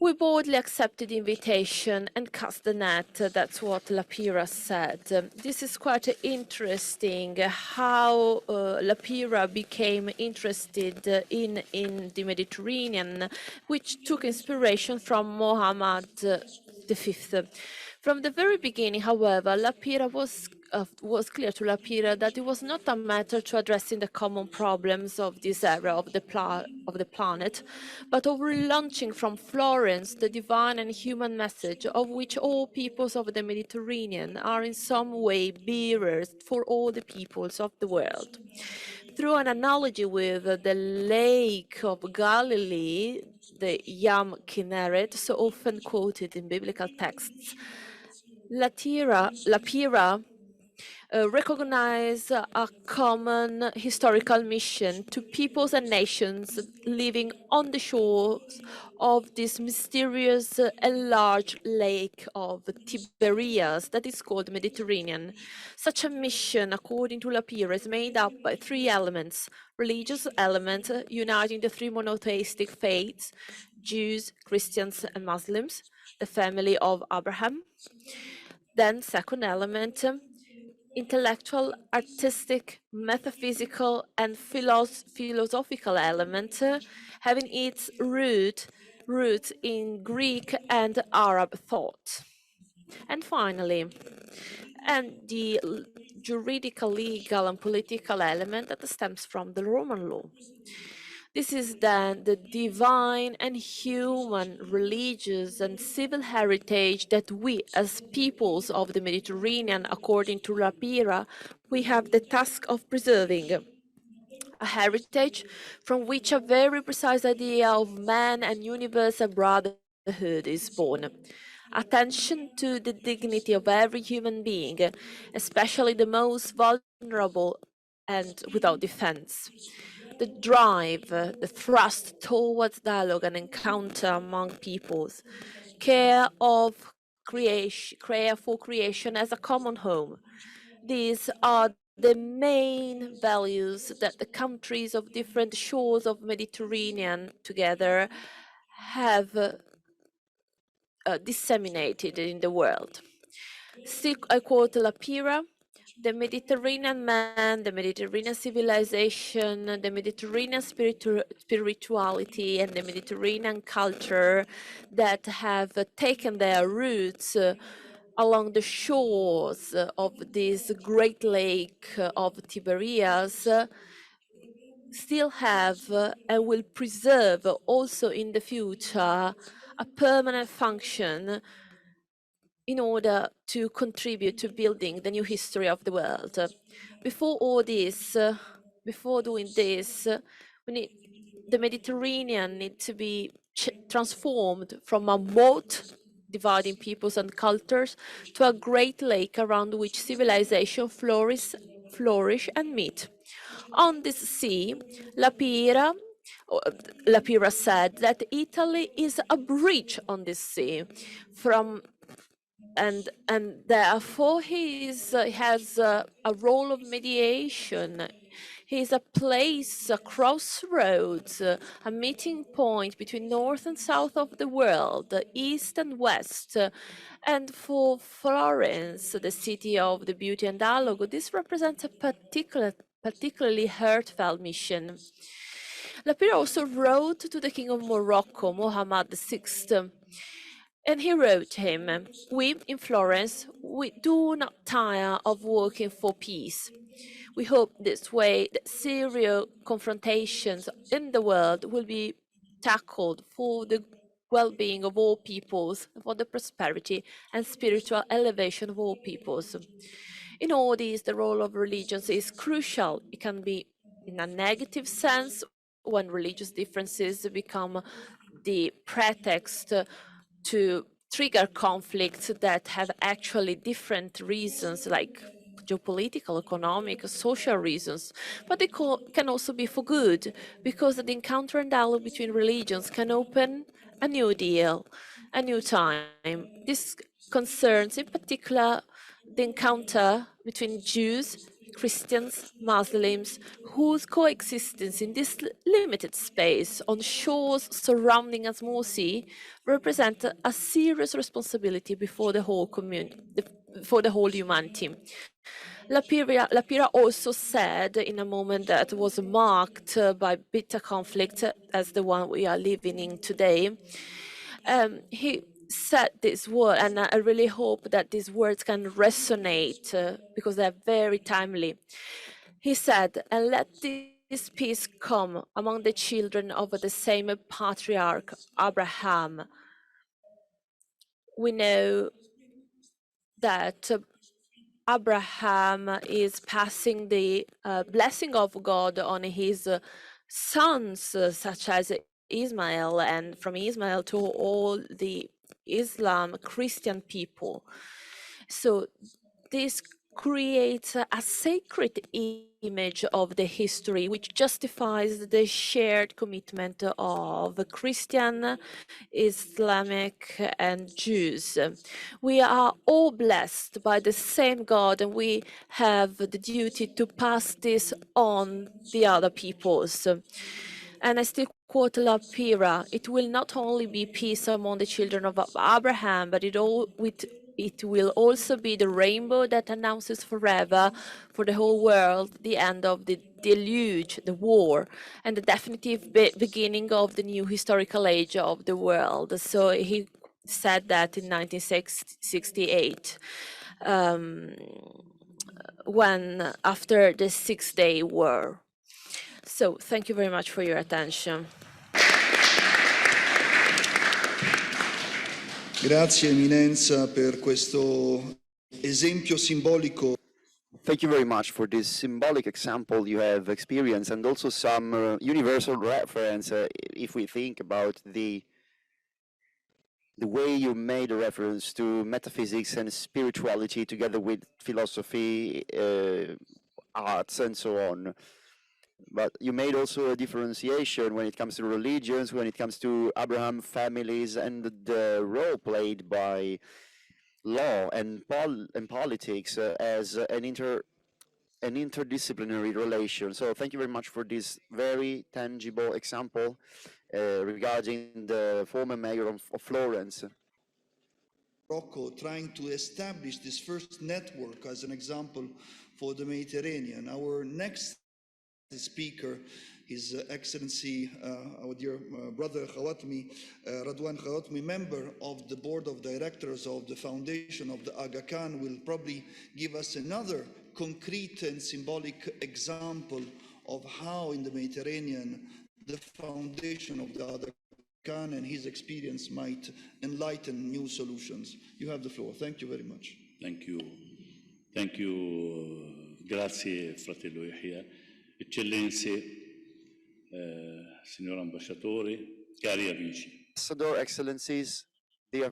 [SPEAKER 6] We boldly accepted the invitation and cast the net. That's what La Pira said. This is quite interesting how La Pira became interested in the Mediterranean, which took inspiration from Muhammad V. From the very beginning, however, La Pira was clear to La Pira that it was not a matter to addressing the common problems of this era of the planet, but of relaunching from Florence the divine and human message of which all peoples of the Mediterranean are in some way bearers for all the peoples of the world. Through an analogy with the Lake of Galilee, the Yam Kinneret, so often quoted in biblical texts, La Pira recognize a common historical mission to peoples and nations living on the shores of this mysterious and large lake of Tiberias that is called Mediterranean. Such a mission, according to La Pira, is made up by three elements: religious element uniting the three monotheistic faiths, Jews, Christians, and Muslims, the family of Abraham. Then second element, intellectual, artistic, metaphysical, and philosophical element, having its roots in Greek and Arab thought. And finally, the juridical, legal, and political element that stems from the Roman law. This is then the divine and human, religious and civil heritage that we, as peoples of the Mediterranean, according to La Pira, we have the task of preserving. A heritage from which a very precise idea of man and universal brotherhood is born. Attention to the dignity of every human being, especially the most vulnerable and without defense. The drive, the thrust towards dialogue and encounter among peoples, care for creation as a common home. These are the main values that the countries of different shores of Mediterranean together have disseminated in the world. Still, I quote La Pira: the Mediterranean man, the Mediterranean civilization, the Mediterranean spirituality, and the Mediterranean culture that have taken their roots along the shores of this great lake of Tiberias still have and will preserve also in the future a permanent function in order to contribute to building the new history of the world. Before all this, before doing this, the Mediterranean needs to be transformed from a moat dividing peoples and cultures to a great lake around which civilization flourish and meet. On this sea, La Pira said that Italy is a bridge on this sea and therefore he has a role of mediation. He's a place, a crossroads, a meeting point between north and south of the world, east and west. And for Florence, the city of the beauty and dialogue, this represents a particularly heartfelt mission. Lapira also wrote to the King of Morocco, Mohammed VI, and he wrote him, "We in Florence, we do not tire of working for peace. We hope this way that serious confrontations in the world will be tackled for the well-being of all peoples, for the prosperity and spiritual elevation of all peoples. In all these, the role of religions is crucial. It can be in a negative sense when religious differences become the pretext to trigger conflicts that have actually different reasons, like geopolitical, economic, social reasons, but they can also be for good, because the encounter and dialogue between religions can open a new deal, a new time. This concerns in particular the encounter between Jews, Christians, Muslims, whose coexistence in this limited space on shores surrounding a small sea represent a serious responsibility before the whole community, for the whole humanity. Lapira also said, in a moment that was marked by bitter conflict as the one we are living in today, he said this word, and I really hope that these words can resonate because they're very timely. He said, "And let this peace come among the children of the same patriarch, Abraham." We know that Abraham is passing the blessing of God on his sons, such as Ismail, and from Ismail to all the Islam Christian people. So this creates a sacred image of the history which justifies the shared commitment of Christian, Islamic, and Jews. We are all blessed by the same God, and we have the duty to pass this on the other peoples. And I still quote Lapira, "It will not only be peace among the children of Abraham, but it will also be the rainbow that announces forever for the whole world the end of the deluge, the war, and the definitive beginning of the new historical age of the world." So he said that in 1968, when after the Six-Day War. So thank you very much for your attention.
[SPEAKER 1] Grazie Eminenza per questo esempio simbolico.
[SPEAKER 2] Thank you very much for this symbolic example you have experienced, and also some universal reference if we think about the way you made a reference to metaphysics and spirituality together with philosophy, arts, and so on. But you made also a differentiation when it comes to religions, when it comes to Abraham families, and the role played by law and politics as an interdisciplinary relation. So thank you very much for this very tangible example regarding the former mayor of Florence.
[SPEAKER 1] Morocco trying to establish this first network as an example for the Mediterranean. Our next speaker, His Excellency, our dear brother Khawatmi, Radwan Khawatmi, member of the board of directors of the foundation of the Aga Khan, will probably give us another concrete and symbolic example of how in the Mediterranean the foundation of the Aga Khan and his experience might enlighten new solutions. You have the floor. Thank you very much.
[SPEAKER 7] Thank you. Thank you. Grazie, fratello Yahya. Eccellenze, signor ambasciatore, cari amici.
[SPEAKER 2] Ambassador, Excellencies,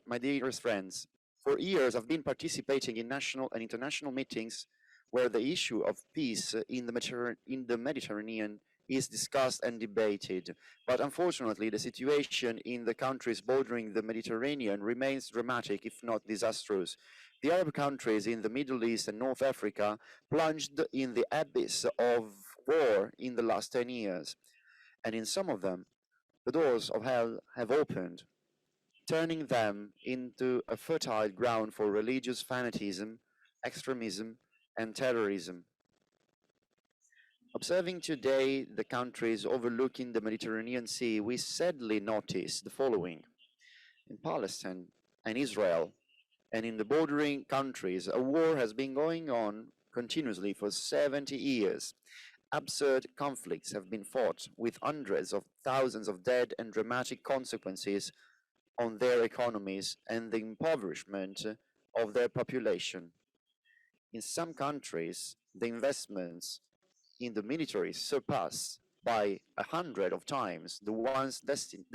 [SPEAKER 2] my dearest friends, for years I've been participating in national and international meetings where the issue of peace in the Mediterranean is discussed and debated. But unfortunately, the situation in the countries bordering the Mediterranean remains dramatic, if not disastrous. The Arab countries in the Middle East and North Africa plunged in the abyss of war in the last 10 years, and in some of them, the doors of hell have opened, turning them into a fertile ground for religious fanatism, extremism, and terrorism. Observing today the countries overlooking the Mediterranean Sea, we sadly notice the following. In Palestine and Israel, and in the bordering countries, a war has been going on continuously for 70 years. Absurd conflicts have been fought with hundreds of thousands of dead and dramatic consequences on their economies and the impoverishment of their population. In some countries, the investments in the military surpass by 100 of times the ones destined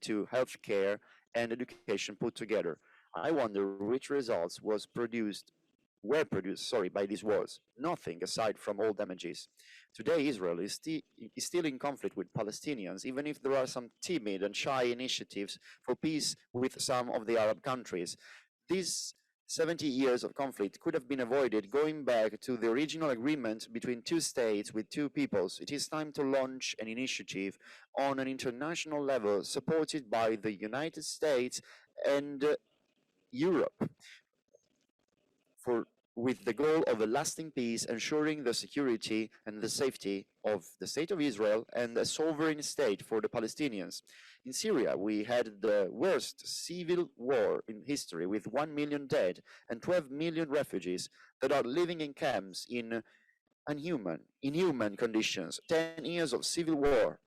[SPEAKER 2] to healthcare and education put together. I wonder which results were produced by these wars. Nothing aside from all damages. Today, Israel is still in conflict with Palestinians, even if there are some timid and shy initiatives for peace with some of the Arab countries. These 70 years of conflict could have been avoided going back to the original agreement between two states with two peoples. It is time to launch an initiative on an international level supported by the United States and Europe with the goal of a lasting peace, ensuring the security and the safety of the State of Israel and a sovereign state for the Palestinians. In Syria, we had the worst civil war in history with 1 million dead and 12 million refugees that are living in camps in inhuman conditions. 10 years of civil war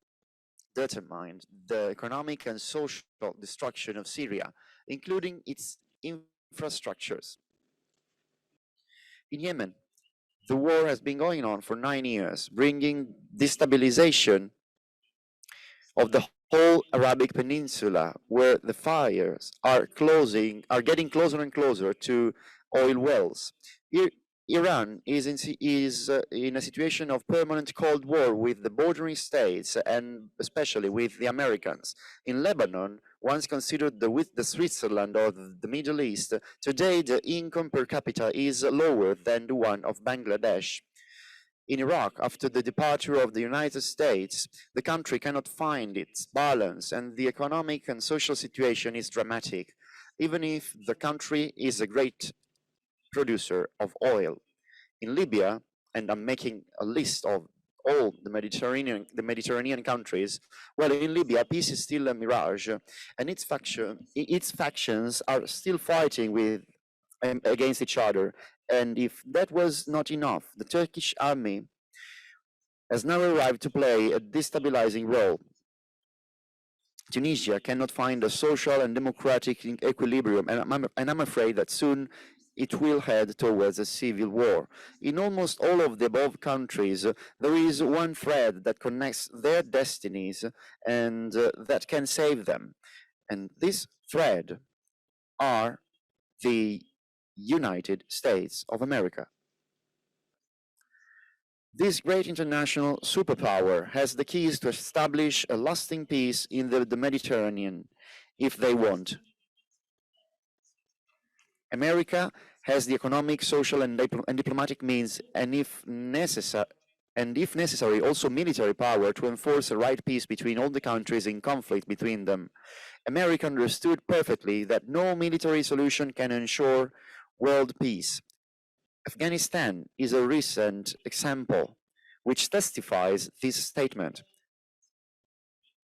[SPEAKER 2] determined the economic and social destruction of Syria, including its infrastructures. In Yemen, the war has been going on for 9 years, bringing destabilization of the whole Arabic Peninsula, where the fires are getting closer and closer to oil wells. Iran is in a situation of permanent Cold War with the bordering states and especially with the Americans. In Lebanon, once considered the Switzerland of the Middle East, today the income per capita is lower than the one of Bangladesh. In Iraq, after the departure of the United States, the country cannot find its balance and the economic and social situation is dramatic, even if the country is a great producer of oil. In Libya, and I'm making a list of all the Mediterranean countries, well, in Libya, peace is still a mirage, and its factions are still fighting against each other. And if that was not enough, the Turkish army has now arrived to play a destabilizing role. Tunisia cannot find a social and democratic equilibrium, and I'm afraid that soon it will head towards a civil war. In almost all of the above countries, there is one thread that connects their destinies and that can save them. And this thread are the United States of America. This great international superpower has the keys to establish a lasting peace in the Mediterranean, if they want. America has the economic, social, and diplomatic means, and if necessary, also military power to enforce a right peace between all the countries in conflict between them. America understood perfectly that no military solution can ensure world peace. Afghanistan is a recent example which testifies this statement.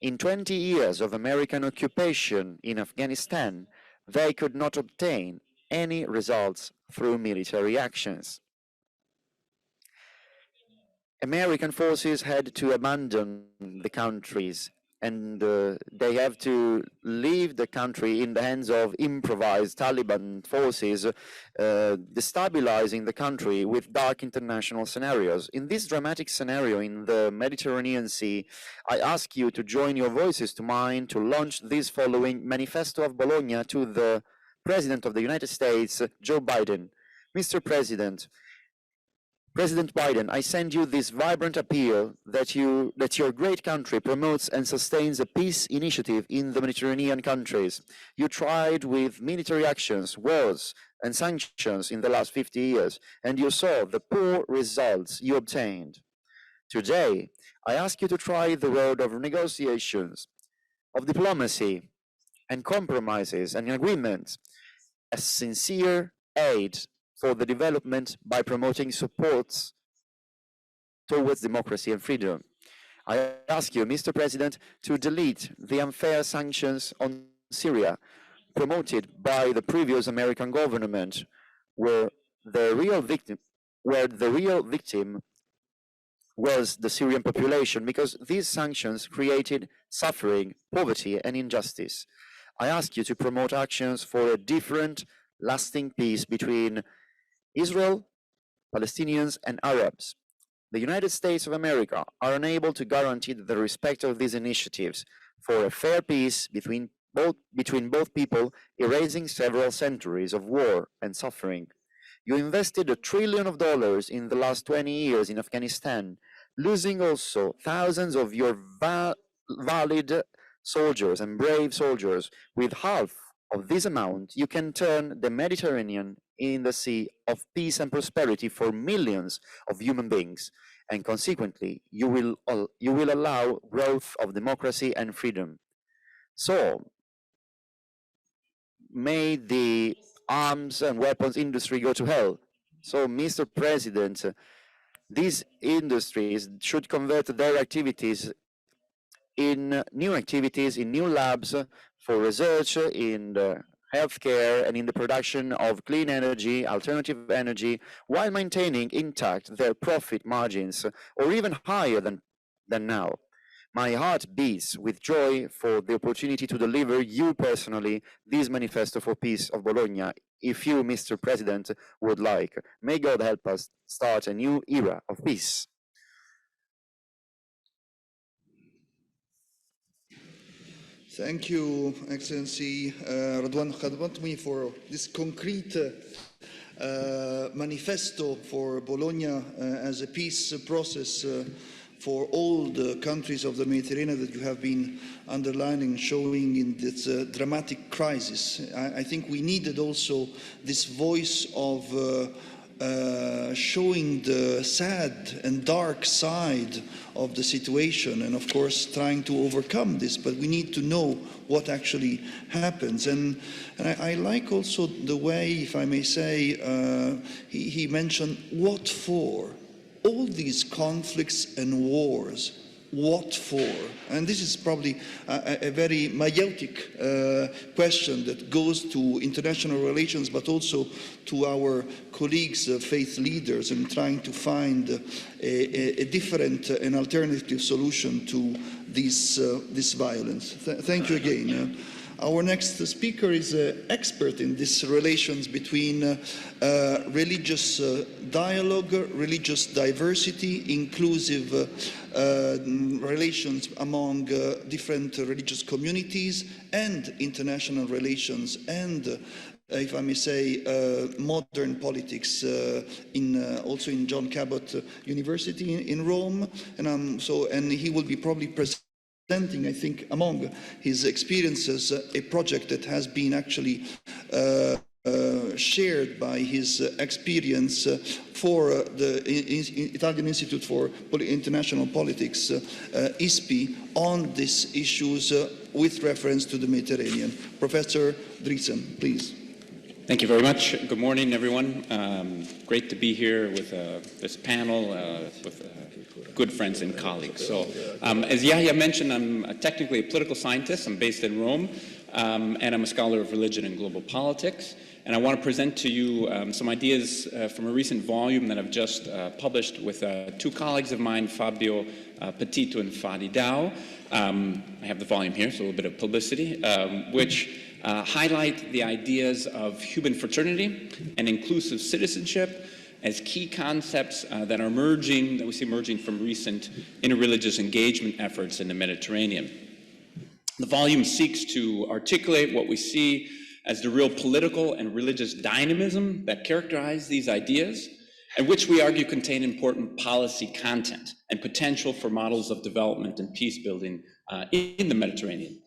[SPEAKER 2] In 20 years of American occupation in Afghanistan, they could not obtain any results through military actions. American forces had to abandon the countries and they have to leave the country in the hands of improvised Taliban forces, destabilizing the country with dark international scenarios. In this dramatic scenario in the Mediterranean Sea, I ask you to join your voices to mine to launch this following Manifesto of Bologna to the President of the United States, Joe Biden. Mr. President Biden, I send you this vibrant appeal that your great country promotes and sustains a peace initiative in the Mediterranean countries. You tried with military actions, wars, and sanctions in the last 50 years, and you saw the poor results you obtained. Today, I ask you to try the road of negotiations, of diplomacy, and compromises and agreements, as sincere aid for the development by promoting supports towards democracy and freedom. I ask you, Mr. President, to delete the unfair sanctions on Syria promoted by the previous American government, where the real victim was the Syrian population, because these sanctions created suffering, poverty, and injustice. I ask you to promote actions for a different, lasting peace between Israel, Palestinians, and Arabs. The United States of America are unable to guarantee the respect of these initiatives for a fair peace between both people, erasing several centuries of war and suffering. You invested $1 trillion in the last 20 years in Afghanistan, losing also thousands of your valid soldiers and brave soldiers. With half of this amount, you can turn the Mediterranean in the sea of peace and prosperity for millions of human beings, and consequently, you will allow growth of democracy and freedom. So, may the arms and weapons industry go to hell. So, Mr. President, these industries should convert their activities in new labs for research in healthcare and in the production of clean energy, alternative energy, while maintaining intact their profit margins, or even higher than now. My heart beats with joy for the opportunity to deliver you personally this Manifesto for Peace of Bologna, if you, Mr. President, would like. May God help us start a new era of peace.
[SPEAKER 1] Thank you, Excellency Radwan Khawatmi, for this concrete manifesto for Bologna as a peace process for all the countries of the Mediterranean that you have been underlining, showing in this dramatic crisis. I think we needed also this voice of showing the sad and dark side of the situation, and of course trying to overcome this, but we need to know what actually happens. And I like also the way, if I may say, he mentioned what for. All these conflicts and wars, what for? And this is probably a very meiotic question that goes to international relations, but also to our colleagues, faith leaders, and trying to find a different and alternative solution to this violence. Thank you again. Our next speaker is an expert in these relations between religious dialogue, religious diversity, inclusive relations among different religious communities, and international relations, and if I may say, modern politics, also in John Cabot University in Rome, and he will be probably presenting, I think, among his experiences, a project that has been actually shared by his experience for the Italian Institute for International Politics, ISPI, on these issues with reference to the Mediterranean. Professor Driessen, please.
[SPEAKER 8] Thank you very much. Good morning, everyone. Great to be here with this panel with good friends and colleagues. So, as Yahya mentioned, I'm technically a political scientist. I'm based in Rome, and I'm a scholar of religion and global politics. And I want to present to you some ideas from a recent volume that I've just published with two colleagues of mine, Fabio Petito and Fadi Dao. I have the volume here, so a little bit of publicity, which highlight the ideas of human fraternity and inclusive citizenship as key concepts that we see emerging from recent interreligious engagement efforts in the Mediterranean. The volume seeks to articulate what we see as the real political and religious dynamism that characterize these ideas, and which we argue contain important policy content and potential for models of development and peace building in the Mediterranean.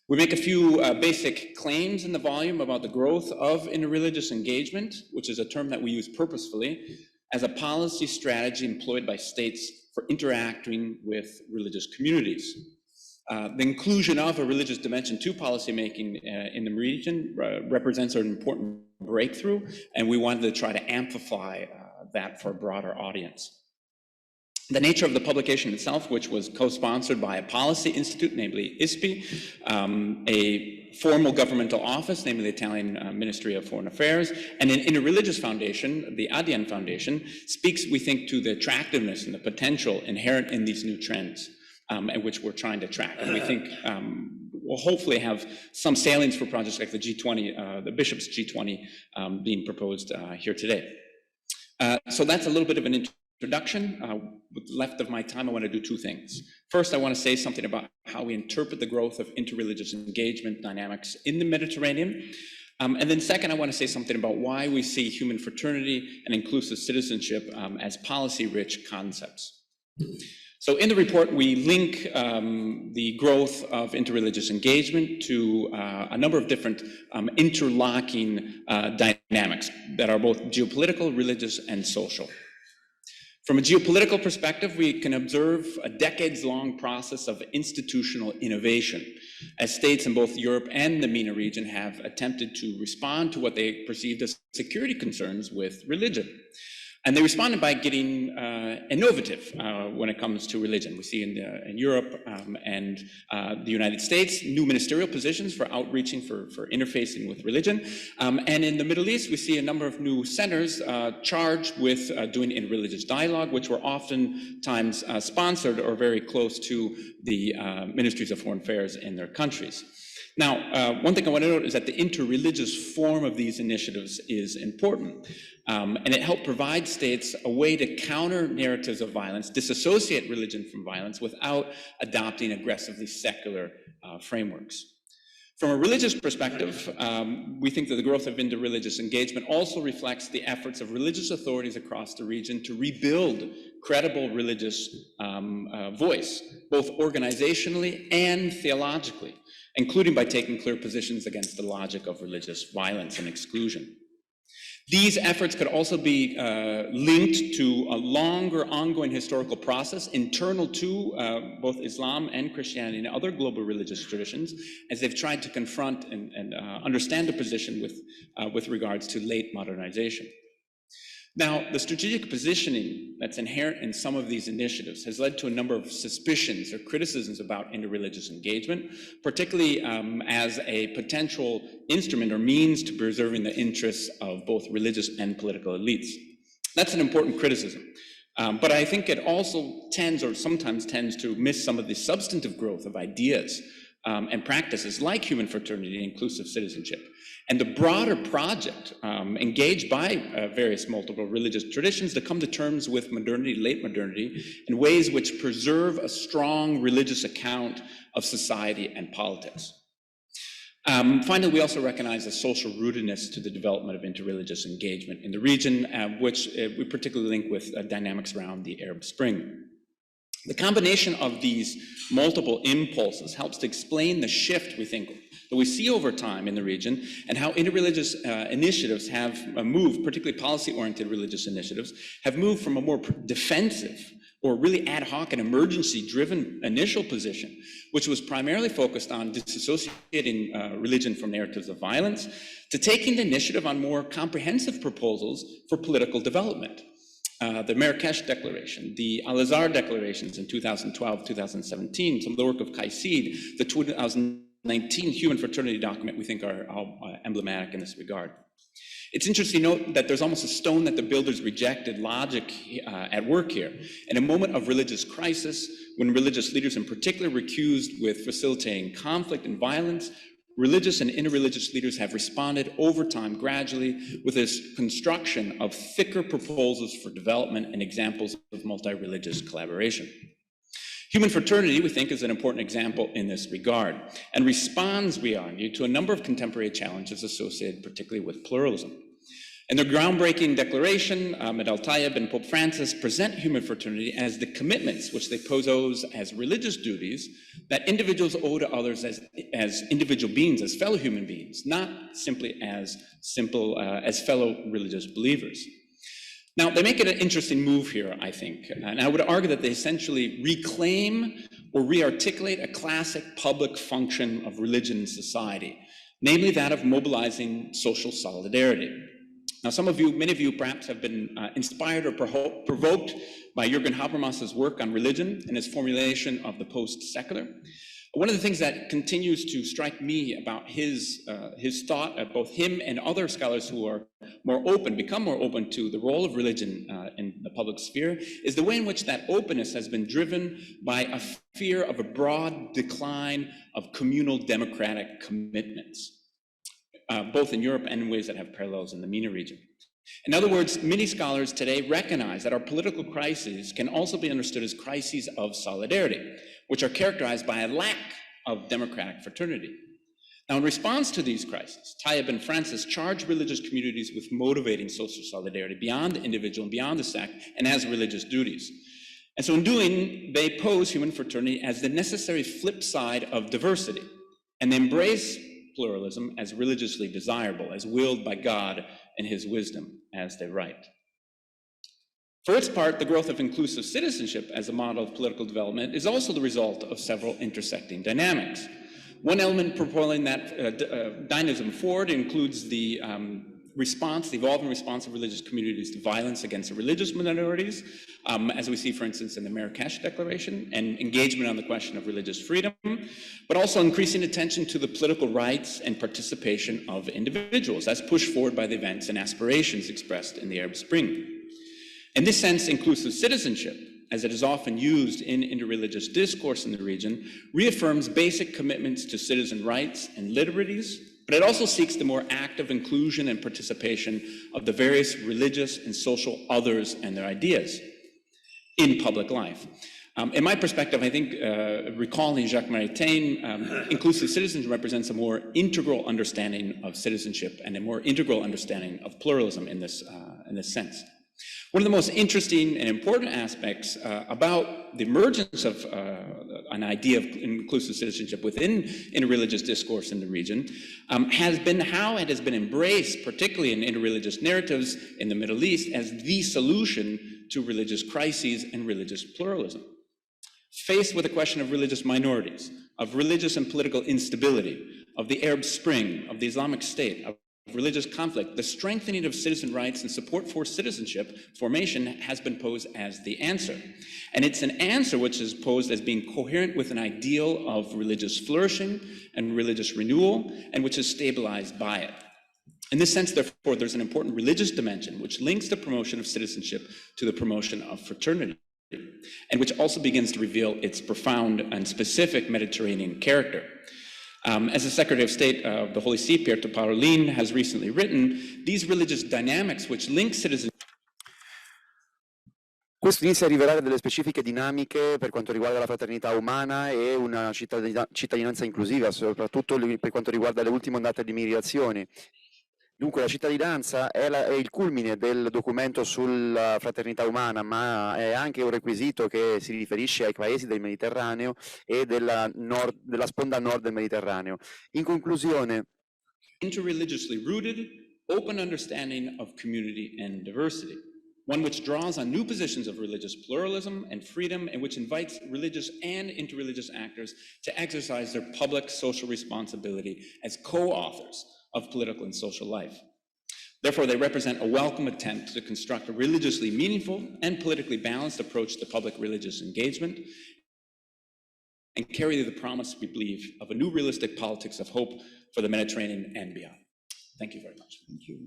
[SPEAKER 8] We make a few basic claims in the volume about the growth of interreligious engagement, which is a term that we use purposefully, as a policy strategy employed by states for interacting with religious communities. The inclusion of a religious dimension to policymaking in the region represents an important breakthrough, and we wanted to try to amplify that for a broader audience. The nature of the publication itself, which was co-sponsored by a policy institute, namely ISPI, a formal governmental office, namely the Italian Ministry of Foreign Affairs, and an interreligious foundation, the Adyan Foundation, speaks, we think, to the attractiveness and the potential inherent in these new trends, and which we're trying to track. And we think we'll hopefully have some salience for projects like the G20, the Bishop's G20 being proposed here today. So that's a little bit of an introduction. With the left of my time, I want to do two things. First, I want to say something about how we interpret the growth of interreligious engagement dynamics in the Mediterranean. And then second, I want to say something about why we see human fraternity and inclusive citizenship as policy-rich concepts. So in the report, we link the growth of interreligious engagement to a number of different interlocking dynamics that are both geopolitical, religious, and social. From a geopolitical perspective, we can observe a decades-long process of institutional innovation as states in both Europe and the MENA region have attempted to respond to what they perceived as security concerns with religion. And they responded by getting innovative when it comes to religion. We see in Europe and the United States new ministerial positions for outreaching, for interfacing with religion. And in the Middle East, we see a number of new centers charged with doing interreligious dialogue, which were oftentimes sponsored or very close to the ministries of foreign affairs in their countries. Now, one thing I want to note is that the interreligious form of these initiatives is important, and it helped provide states a way to counter narratives of violence, disassociate religion from violence without adopting aggressively secular frameworks. From a religious perspective, we think that the growth of interreligious engagement also reflects the efforts of religious authorities across the region to rebuild credible religious voice, both organizationally and theologically, including by taking clear positions against the logic of religious violence and exclusion. These efforts could also be linked to a longer ongoing historical process internal to both Islam and Christianity and other global religious traditions as they've tried to confront and understand the position with regards to late modernization. Now, the strategic positioning that's inherent in some of these initiatives has led to a number of suspicions or criticisms about interreligious engagement, particularly as a potential instrument or means to preserving the interests of both religious and political elites. That's an important criticism. But I think it also tends or sometimes tends to miss some of the substantive growth of ideas and practices like human fraternity and inclusive citizenship. And the broader project engaged by various multiple religious traditions to come to terms with modernity, late modernity, in ways which preserve a strong religious account of society and politics. Finally, we also recognize the social rootedness to the development of interreligious engagement in the region, which we particularly link with dynamics around the Arab Spring. The combination of these multiple impulses helps to explain the shift, we think, that we see over time in the region and how interreligious initiatives have moved, particularly policy-oriented religious initiatives, have moved from a more defensive or really ad hoc and emergency-driven initial position, which was primarily focused on disassociating religion from narratives of violence, to taking the initiative on more comprehensive proposals for political development. The Marrakesh Declaration, the Al-Azhar Declarations in 2012, 2017, some of the work of Qaisid, the 2019 Human Fraternity document we think are emblematic in this regard. It's interesting to note that there's almost a stone that the builders rejected logic at work here. In a moment of religious crisis, when religious leaders in particular were accused with facilitating conflict and violence, religious and interreligious leaders have responded over time gradually with this construction of thicker proposals for development and examples of multi-religious collaboration. Human fraternity, we think, is an important example in this regard and responds, we argue, to a number of contemporary challenges associated particularly with pluralism. In their groundbreaking declaration, Ahmed Al-Tayeb and Pope Francis present human fraternity as the commitments which they pose as religious duties that individuals owe to others as individual beings, as fellow human beings, not simply as fellow religious believers. Now, they make it an interesting move here, I think, and I would argue that they essentially reclaim or re-articulate a classic public function of religion in society, namely that of mobilizing social solidarity. Now, many of you perhaps have been inspired or provoked by Jürgen Habermas's work on religion and his formulation of the post-secular. One of the things that continues to strike me about his thought, both him and other scholars who are become more open to the role of religion in the public sphere, is the way in which that openness has been driven by a fear of a broad decline of communal democratic commitments, both in Europe and in ways that have parallels in the MENA region. In other words, many scholars today recognize that our political crises can also be understood as crises of solidarity, which are characterized by a lack of democratic fraternity. Now, in response to these crises, Tayyip and Francis charge religious communities with motivating social solidarity beyond the individual and beyond the sect and as religious duties. And so in doing, they pose human fraternity as the necessary flip side of diversity, and they embrace pluralism as religiously desirable, as willed by God and his wisdom, as they write. For its part, the growth of inclusive citizenship as a model of political development is also the result of several intersecting dynamics. One element propelling that dynamism forward includes the evolving response of religious communities to violence against religious minorities, as we see, for instance, in the Marrakesh Declaration, and engagement on the question of religious freedom, but also increasing attention to the political rights and participation of individuals, as pushed forward by the events and aspirations expressed in the Arab Spring. In this sense, inclusive citizenship, as it is often used in interreligious discourse in the region, reaffirms basic commitments to citizen rights and liberties, but it also seeks the more active inclusion and participation of the various religious and social others and their ideas in public life. In my perspective, I think, recalling Jacques Maritain, inclusive citizenship represents a more integral understanding of citizenship and a more integral understanding of pluralism in this sense. One of the most interesting and important aspects about the emergence of an idea of inclusive citizenship within interreligious discourse in the region has been how it has been embraced, particularly in interreligious narratives in the Middle East, as the solution to religious crises and religious pluralism. Faced with the question of religious minorities, of religious and political instability, of the Arab Spring, of the Islamic State, of religious conflict, the strengthening of citizen rights and support for citizenship formation has been posed as the answer. And it's an answer which is posed as being coherent with an ideal of religious flourishing and religious renewal, and which is stabilized by it. In this sense, therefore, there's an important religious dimension which links the promotion of citizenship to the promotion of fraternity, and which also begins to reveal its profound and specific Mediterranean character. As the Secretary of State of the Holy See, Pier Parolin, has recently written, these religious dynamics which link citizenship.
[SPEAKER 2] Questo inizia a rivelare delle specifiche dinamiche per quanto riguarda la fraternità umana e una cittadinanza inclusiva, soprattutto per quanto riguarda le ultime ondate di migrazioni. Dunque la cittadinanza è il culmine del documento sulla fraternità umana, ma è anche un requisito che si riferisce ai paesi del Mediterraneo e della sponda nord del Mediterraneo. In conclusione,
[SPEAKER 8] Interreligiously rooted, open understanding of community and diversity, one which draws on new positions of religious pluralism and freedom, and which invites religious and interreligious actors to exercise their public social responsibility as co-authors of political and social life. Therefore, they represent a welcome attempt to construct a religiously meaningful and politically balanced approach to public religious engagement, and carry the promise, we believe, of a new realistic politics of hope for the Mediterranean and beyond. Thank you very much.
[SPEAKER 1] Thank you.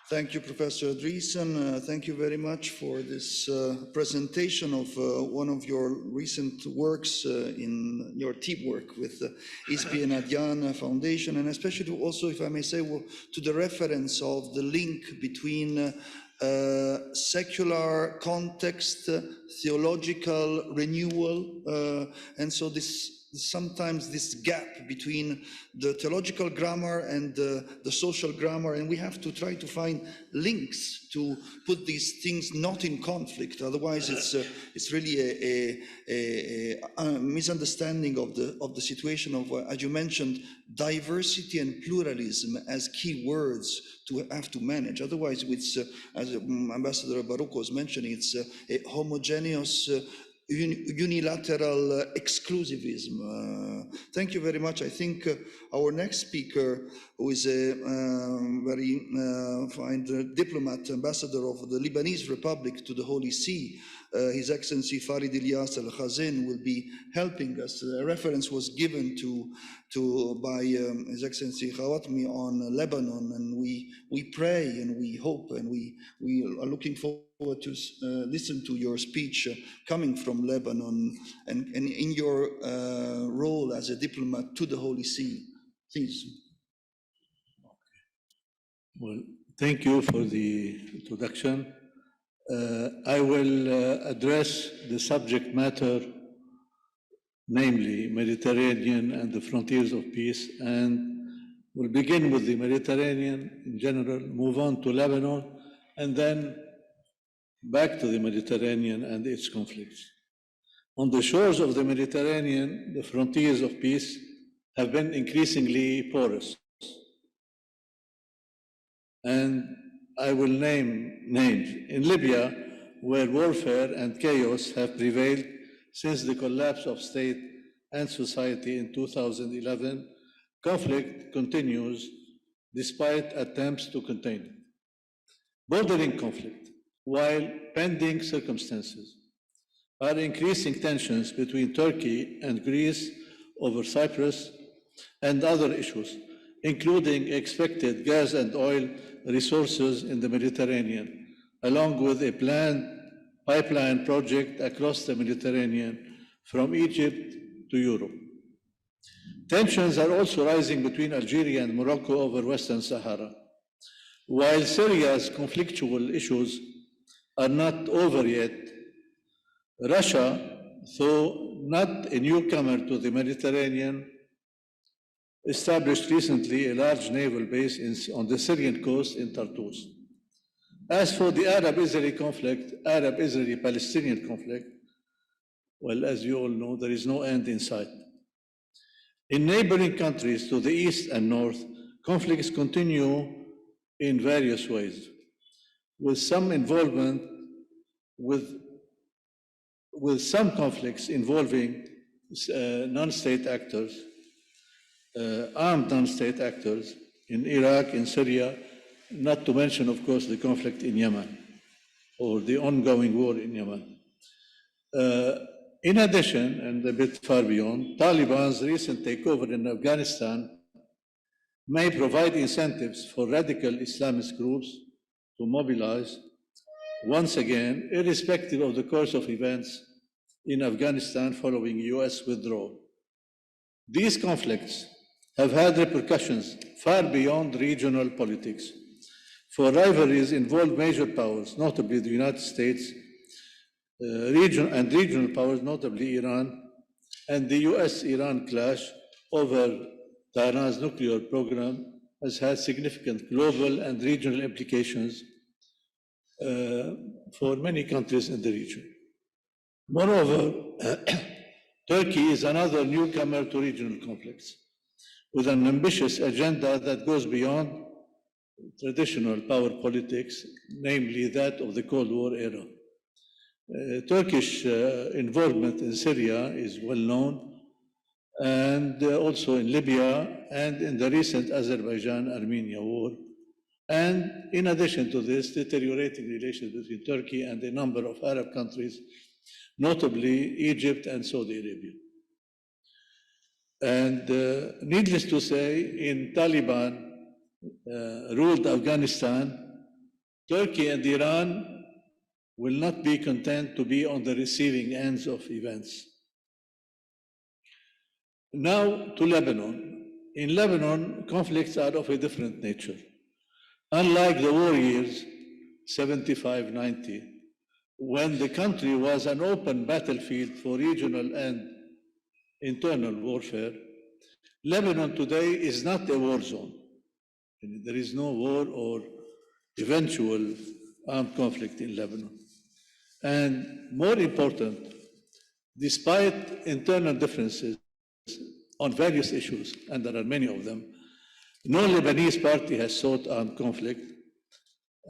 [SPEAKER 1] Thank you, Professor Driessen. Thank you very much for this presentation of one of your recent works in your teamwork with the ISPI and Adyan Foundation, and especially also, if I may say, to the reference of the link between secular context, theological renewal, and so this sometimes this gap between the theological grammar and the social grammar, and we have to try to find links to put these things not in conflict. Otherwise, it's really a misunderstanding of the situation of, as you mentioned, diversity and pluralism as key words to have to manage. Otherwise, it's, as Ambassador Barucco was mentioning, it's a homogeneous unilateral exclusivism. Thank you very much. I think our next speaker, who is a very fine diplomat, ambassador of the Lebanese Republic to the Holy See, His Excellency Farid Ilyas Al-Khazin, will be helping us. A reference was given by His Excellency Khawatmi on Lebanon, and we pray and we hope and we are looking forward to listen to your speech coming from Lebanon and in your role as a diplomat to the Holy See. Please.
[SPEAKER 9] Well, thank you for the introduction. I will address the subject matter, namely Mediterranean and the frontiers of peace, and we'll begin with the Mediterranean in general, move on to Lebanon, and then back to the Mediterranean and its conflicts. On the shores of the Mediterranean, the frontiers of peace have been increasingly porous. And I will name names. In Libya, where warfare and chaos have prevailed since the collapse of state and society in 2011, conflict continues despite attempts to contain it. Bordering conflict, while pending circumstances, are increasing tensions between Turkey and Greece over Cyprus and other issues, including expected gas and oil resources in the Mediterranean, along with a planned pipeline project across the Mediterranean from Egypt to Europe. Tensions are also rising between Algeria and Morocco over Western Sahara. While Syria's conflictual issues are not over yet, Russia, though not a newcomer to the Mediterranean, established recently a large naval base on the Syrian coast in Tartus. As for the Arab-Israeli conflict, Arab-Israeli-Palestinian conflict, well, as you all know, there is no end in sight. In neighboring countries to the east and north, conflicts continue in various ways, with some involvement with some conflicts involving non-state actors, armed non-state actors in Iraq, in Syria, not to mention, of course, the conflict in Yemen or the ongoing war in Yemen. In addition, and a bit far beyond, Taliban's recent takeover in Afghanistan may provide incentives for radical Islamist groups to mobilize once again, irrespective of the course of events in Afghanistan following US withdrawal. These conflicts have had repercussions far beyond regional politics, for rivalries involve major powers, notably the United States, regional powers, notably Iran, and the US-Iran clash over Tehran's nuclear program has had significant global and regional implications for many countries in the region. Moreover, Turkey is another newcomer to regional conflicts, with an ambitious agenda that goes beyond traditional power politics, namely that of the Cold War era. Turkish involvement in Syria is well known, and also in Libya and in the recent Azerbaijan-Armenia war. And in addition to this, deteriorating relations between Turkey and a number of Arab countries, notably Egypt and Saudi Arabia. And needless to say, in Taliban ruled Afghanistan, Turkey and Iran will not be content to be on the receiving ends of events. Now to Lebanon. In Lebanon, conflicts are of a different nature. Unlike the war years, 75-90, when the country was an open battlefield for regional and internal warfare, Lebanon today is not a war zone. There is no war or eventual armed conflict in Lebanon. And more important, despite internal differences on various issues, and there are many of them, no Lebanese party has sought armed conflict,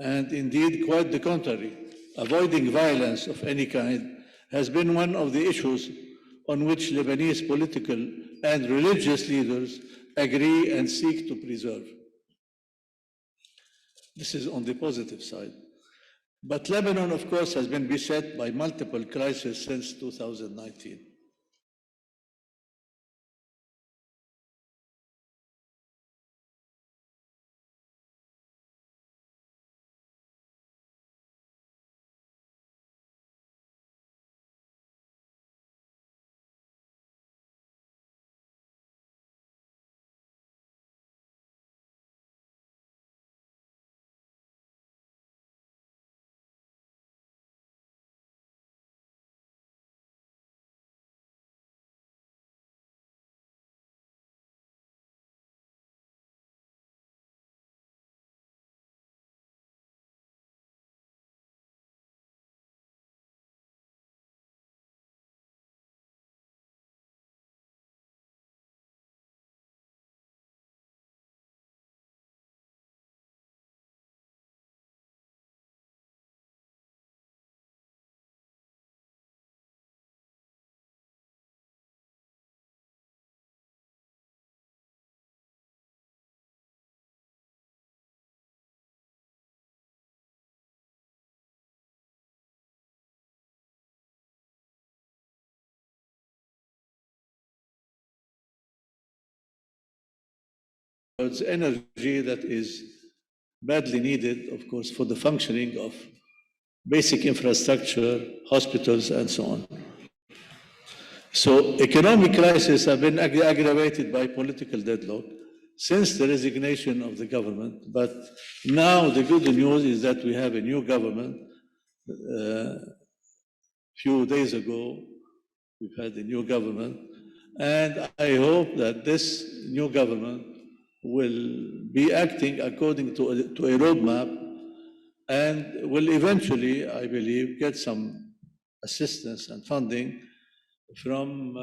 [SPEAKER 9] and indeed, quite the contrary, avoiding violence of any kind has been one of the issues on which Lebanese political and religious leaders agree and seek to preserve. This is on the positive side. But Lebanon, of course, has been beset by multiple crises since 2019. It's energy that is badly needed, of course, for the functioning of basic infrastructure, hospitals, and so on. So economic crises have been aggravated by political deadlock since the resignation of the government. But now the good news is that we have a new government. Few days ago, we've had a new government. And I hope that this new government will be acting according to a roadmap and will eventually, I believe, get some assistance and funding from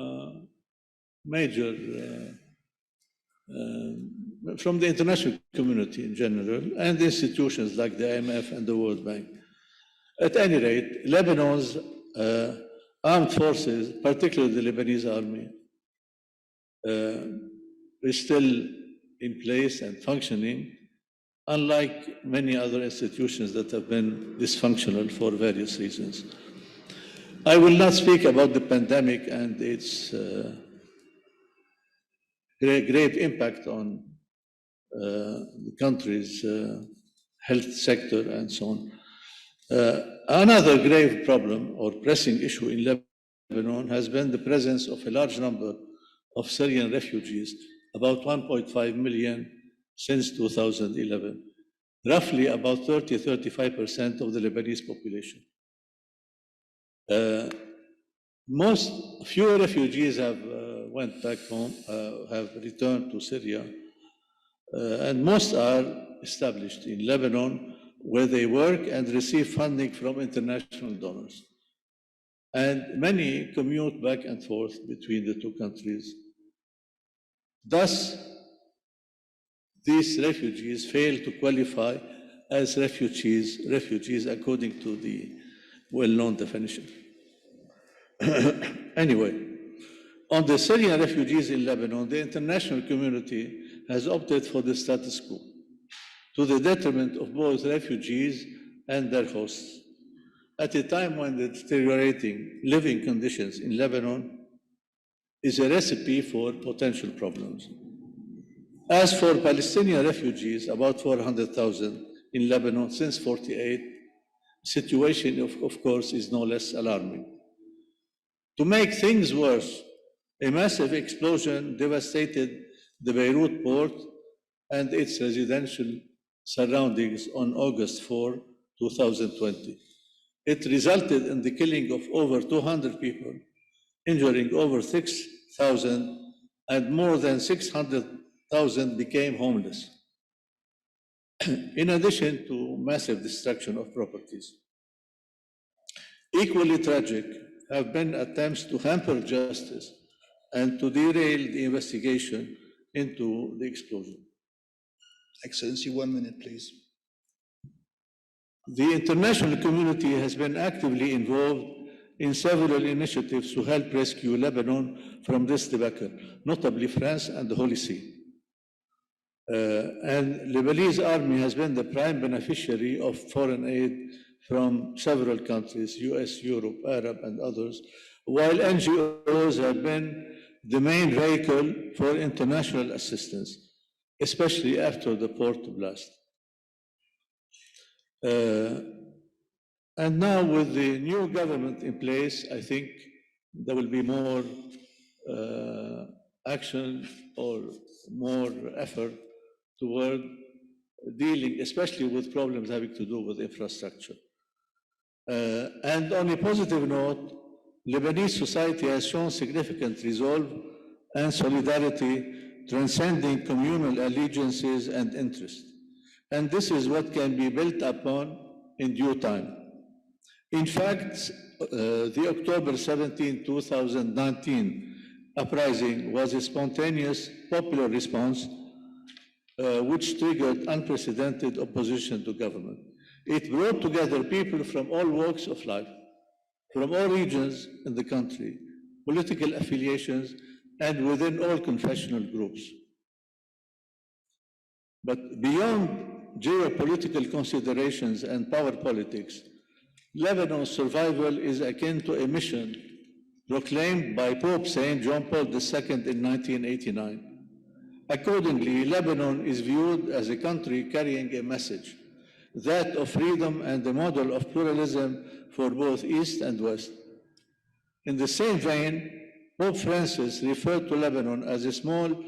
[SPEAKER 9] from the international community in general and institutions like the IMF and the World Bank. At any rate, Lebanon's armed forces, particularly the Lebanese army, is still in place and functioning, unlike many other institutions that have been dysfunctional for various reasons. I will not speak about the pandemic and its grave impact on the country's health sector and so on. Another grave problem or pressing issue in Lebanon has been the presence of a large number of Syrian refugees, about 1.5 million since 2011, roughly about 30-35% of the Lebanese population. Fewer refugees have went back home, have returned to Syria, and most are established in Lebanon, where they work and receive funding from international donors. And many commute back and forth between the two countries. Thus, these refugees fail to qualify as refugees according to the well-known definition. Anyway, on the Syrian refugees in Lebanon, the international community has opted for the status quo, to the detriment of both refugees and their hosts, at a time when the deteriorating living conditions in Lebanon is a recipe for potential problems. As for Palestinian refugees, about 400,000 in Lebanon since 1948, the situation, of course, is no less alarming. To make things worse, a massive explosion devastated the Beirut port and its residential surroundings on August 4, 2020. It resulted in the killing of over 200 people, injuring over 1,000, and more than 600,000 became homeless, in addition to massive destruction of properties. Equally tragic have been attempts to hamper justice and to derail the investigation into the explosion.
[SPEAKER 1] Excellency, 1 minute, please.
[SPEAKER 9] The international community has been actively involved in several initiatives to help rescue Lebanon from this debacle, notably France and the Holy See. And Lebanese army has been the prime beneficiary of foreign aid from several countries, US, Europe, Arab, and others, while NGOs have been the main vehicle for international assistance, especially after the port blast. And now with the new government in place, I think there will be more action or more effort toward dealing, especially with problems having to do with infrastructure. And on a positive note, Lebanese society has shown significant resolve and solidarity, transcending communal allegiances and interests. And this is what can be built upon in due time. In fact, the October 17, 2019 uprising was a spontaneous popular response which triggered unprecedented opposition to government. It brought together people from all walks of life, from all regions in the country, political affiliations, and within all confessional groups. But beyond geopolitical considerations and power politics, Lebanon's survival is akin to a mission proclaimed by Pope St. John Paul II in 1989. Accordingly, Lebanon is viewed as a country carrying a message, that of freedom and the model of pluralism for both East and West. In the same vein, Pope Francis referred to Lebanon as a small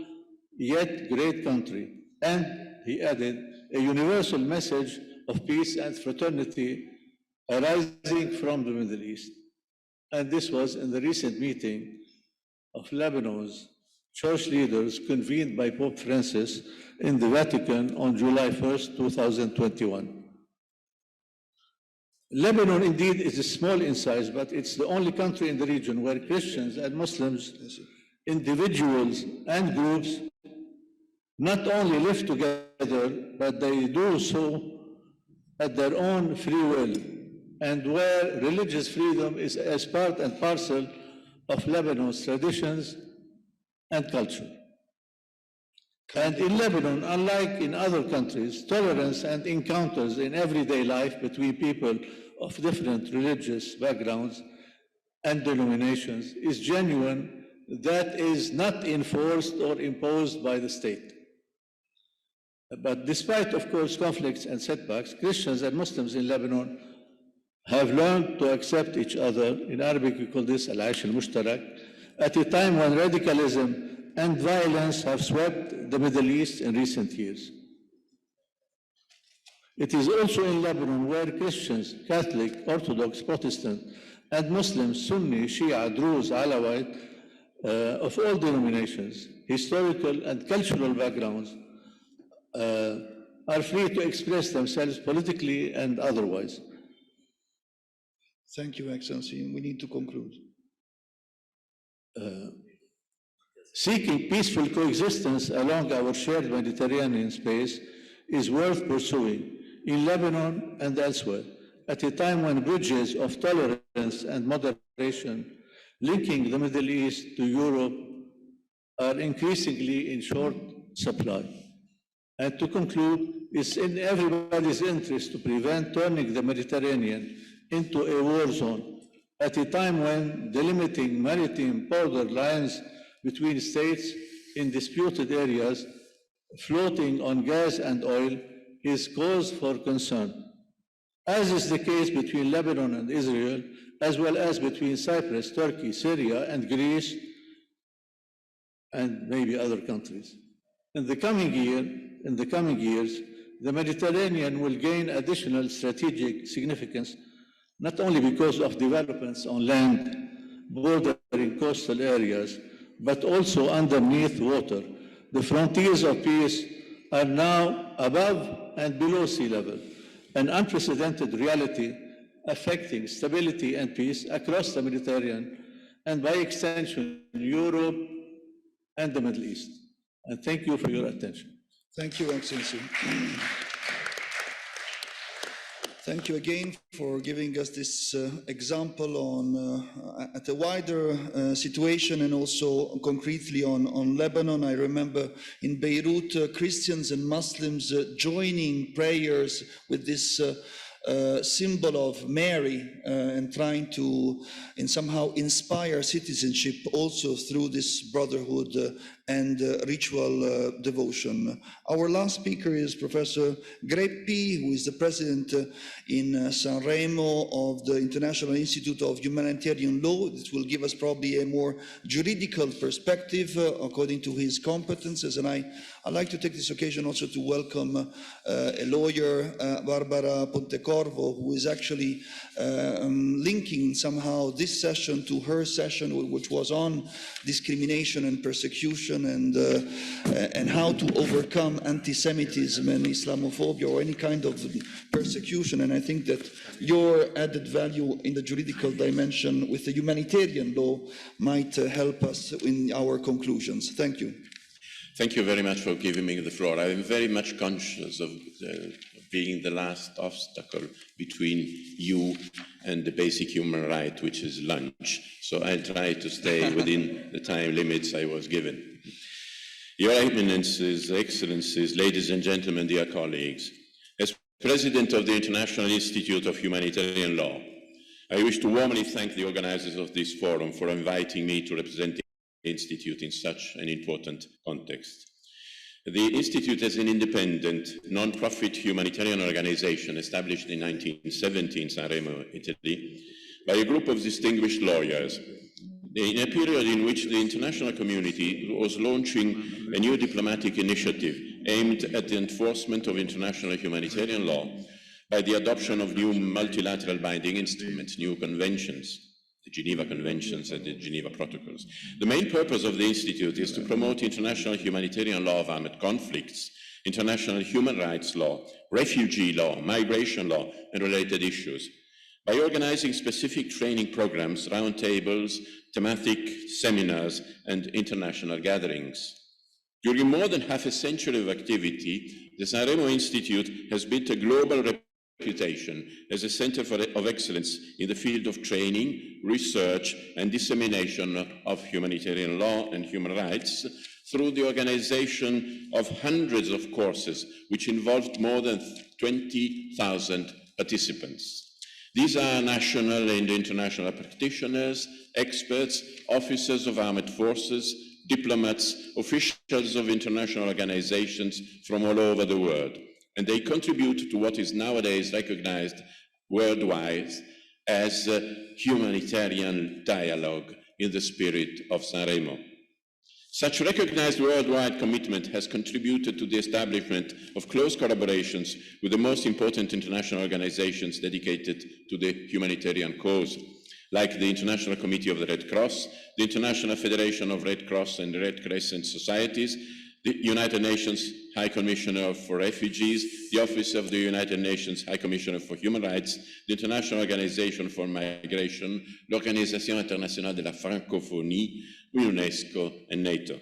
[SPEAKER 9] yet great country, and he added, a universal message of peace and fraternity arising from the Middle East. And this was in the recent meeting of Lebanon's church leaders convened by Pope Francis in the Vatican on July 1st, 2021. Lebanon indeed is small in size, but it's the only country in the region where Christians and Muslims, individuals and groups, not only live together, but they do so at their own free will, and where religious freedom is as part and parcel of Lebanon's traditions and culture. And in Lebanon, unlike in other countries, tolerance and encounters in everyday life between people of different religious backgrounds and denominations is genuine, that is not enforced or imposed by the state. But despite, of course, conflicts and setbacks, Christians and Muslims in Lebanon have learned to accept each other. In Arabic, we call this al-aish al-mushtarak, at a time when radicalism and violence have swept the Middle East in recent years. It is also in Lebanon where Christians, Catholic, Orthodox, Protestant, and Muslims, Sunni, Shia, Druze, Alawite, of all denominations, historical and cultural backgrounds, are free to express themselves politically and otherwise.
[SPEAKER 1] Thank you, Excellency. We need to conclude.
[SPEAKER 9] Seeking peaceful coexistence along our shared Mediterranean space is worth pursuing in Lebanon and elsewhere, at a time when bridges of tolerance and moderation linking the Middle East to Europe are increasingly in short supply. And to conclude, it's in everybody's interest to prevent turning the Mediterranean into a war zone at a time when delimiting maritime border lines between states in disputed areas floating on gas and oil is cause for concern, as is the case between Lebanon and Israel, as well as between Cyprus, Turkey, Syria, and Greece, and maybe other countries. In the coming years, the Mediterranean will gain additional strategic significance, not only because of developments on land bordering coastal areas, but also underneath water. The frontiers of peace are now above and below sea level, an unprecedented reality affecting stability and peace across the Mediterranean and by extension, Europe and the Middle East. And thank you for your attention.
[SPEAKER 1] Thank you, Excellency. Thank you again for giving us this example on at a wider situation and also concretely on Lebanon. I remember in Beirut, Christians and Muslims joining prayers with this symbol of Mary and trying to somehow inspire citizenship also through this brotherhood and ritual devotion. Our last speaker is Professor Greppi, who is the president in Sanremo of the International Institute of Humanitarian Law. This will give us probably a more juridical perspective according to his competences. And I'd like to take this occasion also to welcome a lawyer, Barbara Pontecorvo, who is actually linking somehow this session to her session, which was on discrimination and persecution and how to overcome anti-Semitism and Islamophobia or any kind of persecution. And I think that your added value in the juridical dimension with the humanitarian law might help us in our conclusions. Thank you.
[SPEAKER 10] Thank you very much for giving me the floor. I am very much conscious of being the last obstacle between you and the basic human right, which is lunch. So I'll try to stay within the time limits I was given. Your Eminences, Excellencies, ladies and gentlemen, dear colleagues, as President of the International Institute of Humanitarian Law, I wish to warmly thank the organizers of this forum for inviting me to represent the Institute in such an important context. The Institute is an independent, non-profit humanitarian organization established in 1970 in Sanremo, Italy, by a group of distinguished lawyers in a period in which the international community was launching a new diplomatic initiative aimed at the enforcement of international humanitarian law by the adoption of new multilateral binding instruments, new conventions, the Geneva Conventions and the Geneva Protocols. The main purpose of the Institute is to promote international humanitarian law of armed conflicts, international human rights law, refugee law, migration law, and related issues, by organizing specific training programs, roundtables, thematic seminars, and international gatherings. During more than half a century of activity, the Sanremo Institute has built a global reputation as a center of excellence in the field of training, research, and dissemination of humanitarian law and human rights through the organization of hundreds of courses, which involved more than 20,000 participants. These are national and international practitioners, experts, officers of armed forces, diplomats, officials of international organizations from all over the world. And they contribute to what is nowadays recognized worldwide as humanitarian dialogue in the spirit of Sanremo. Such recognized worldwide commitment has contributed to the establishment of close collaborations with the most important international organizations dedicated to the humanitarian cause, like the International Committee of the Red Cross, the International Federation of Red Cross and Red Crescent Societies, the United Nations High Commissioner for Refugees, the Office of the United Nations High Commissioner for Human Rights, the International Organization for Migration, l'Organisation Internationale de la Francophonie, UNESCO, and NATO.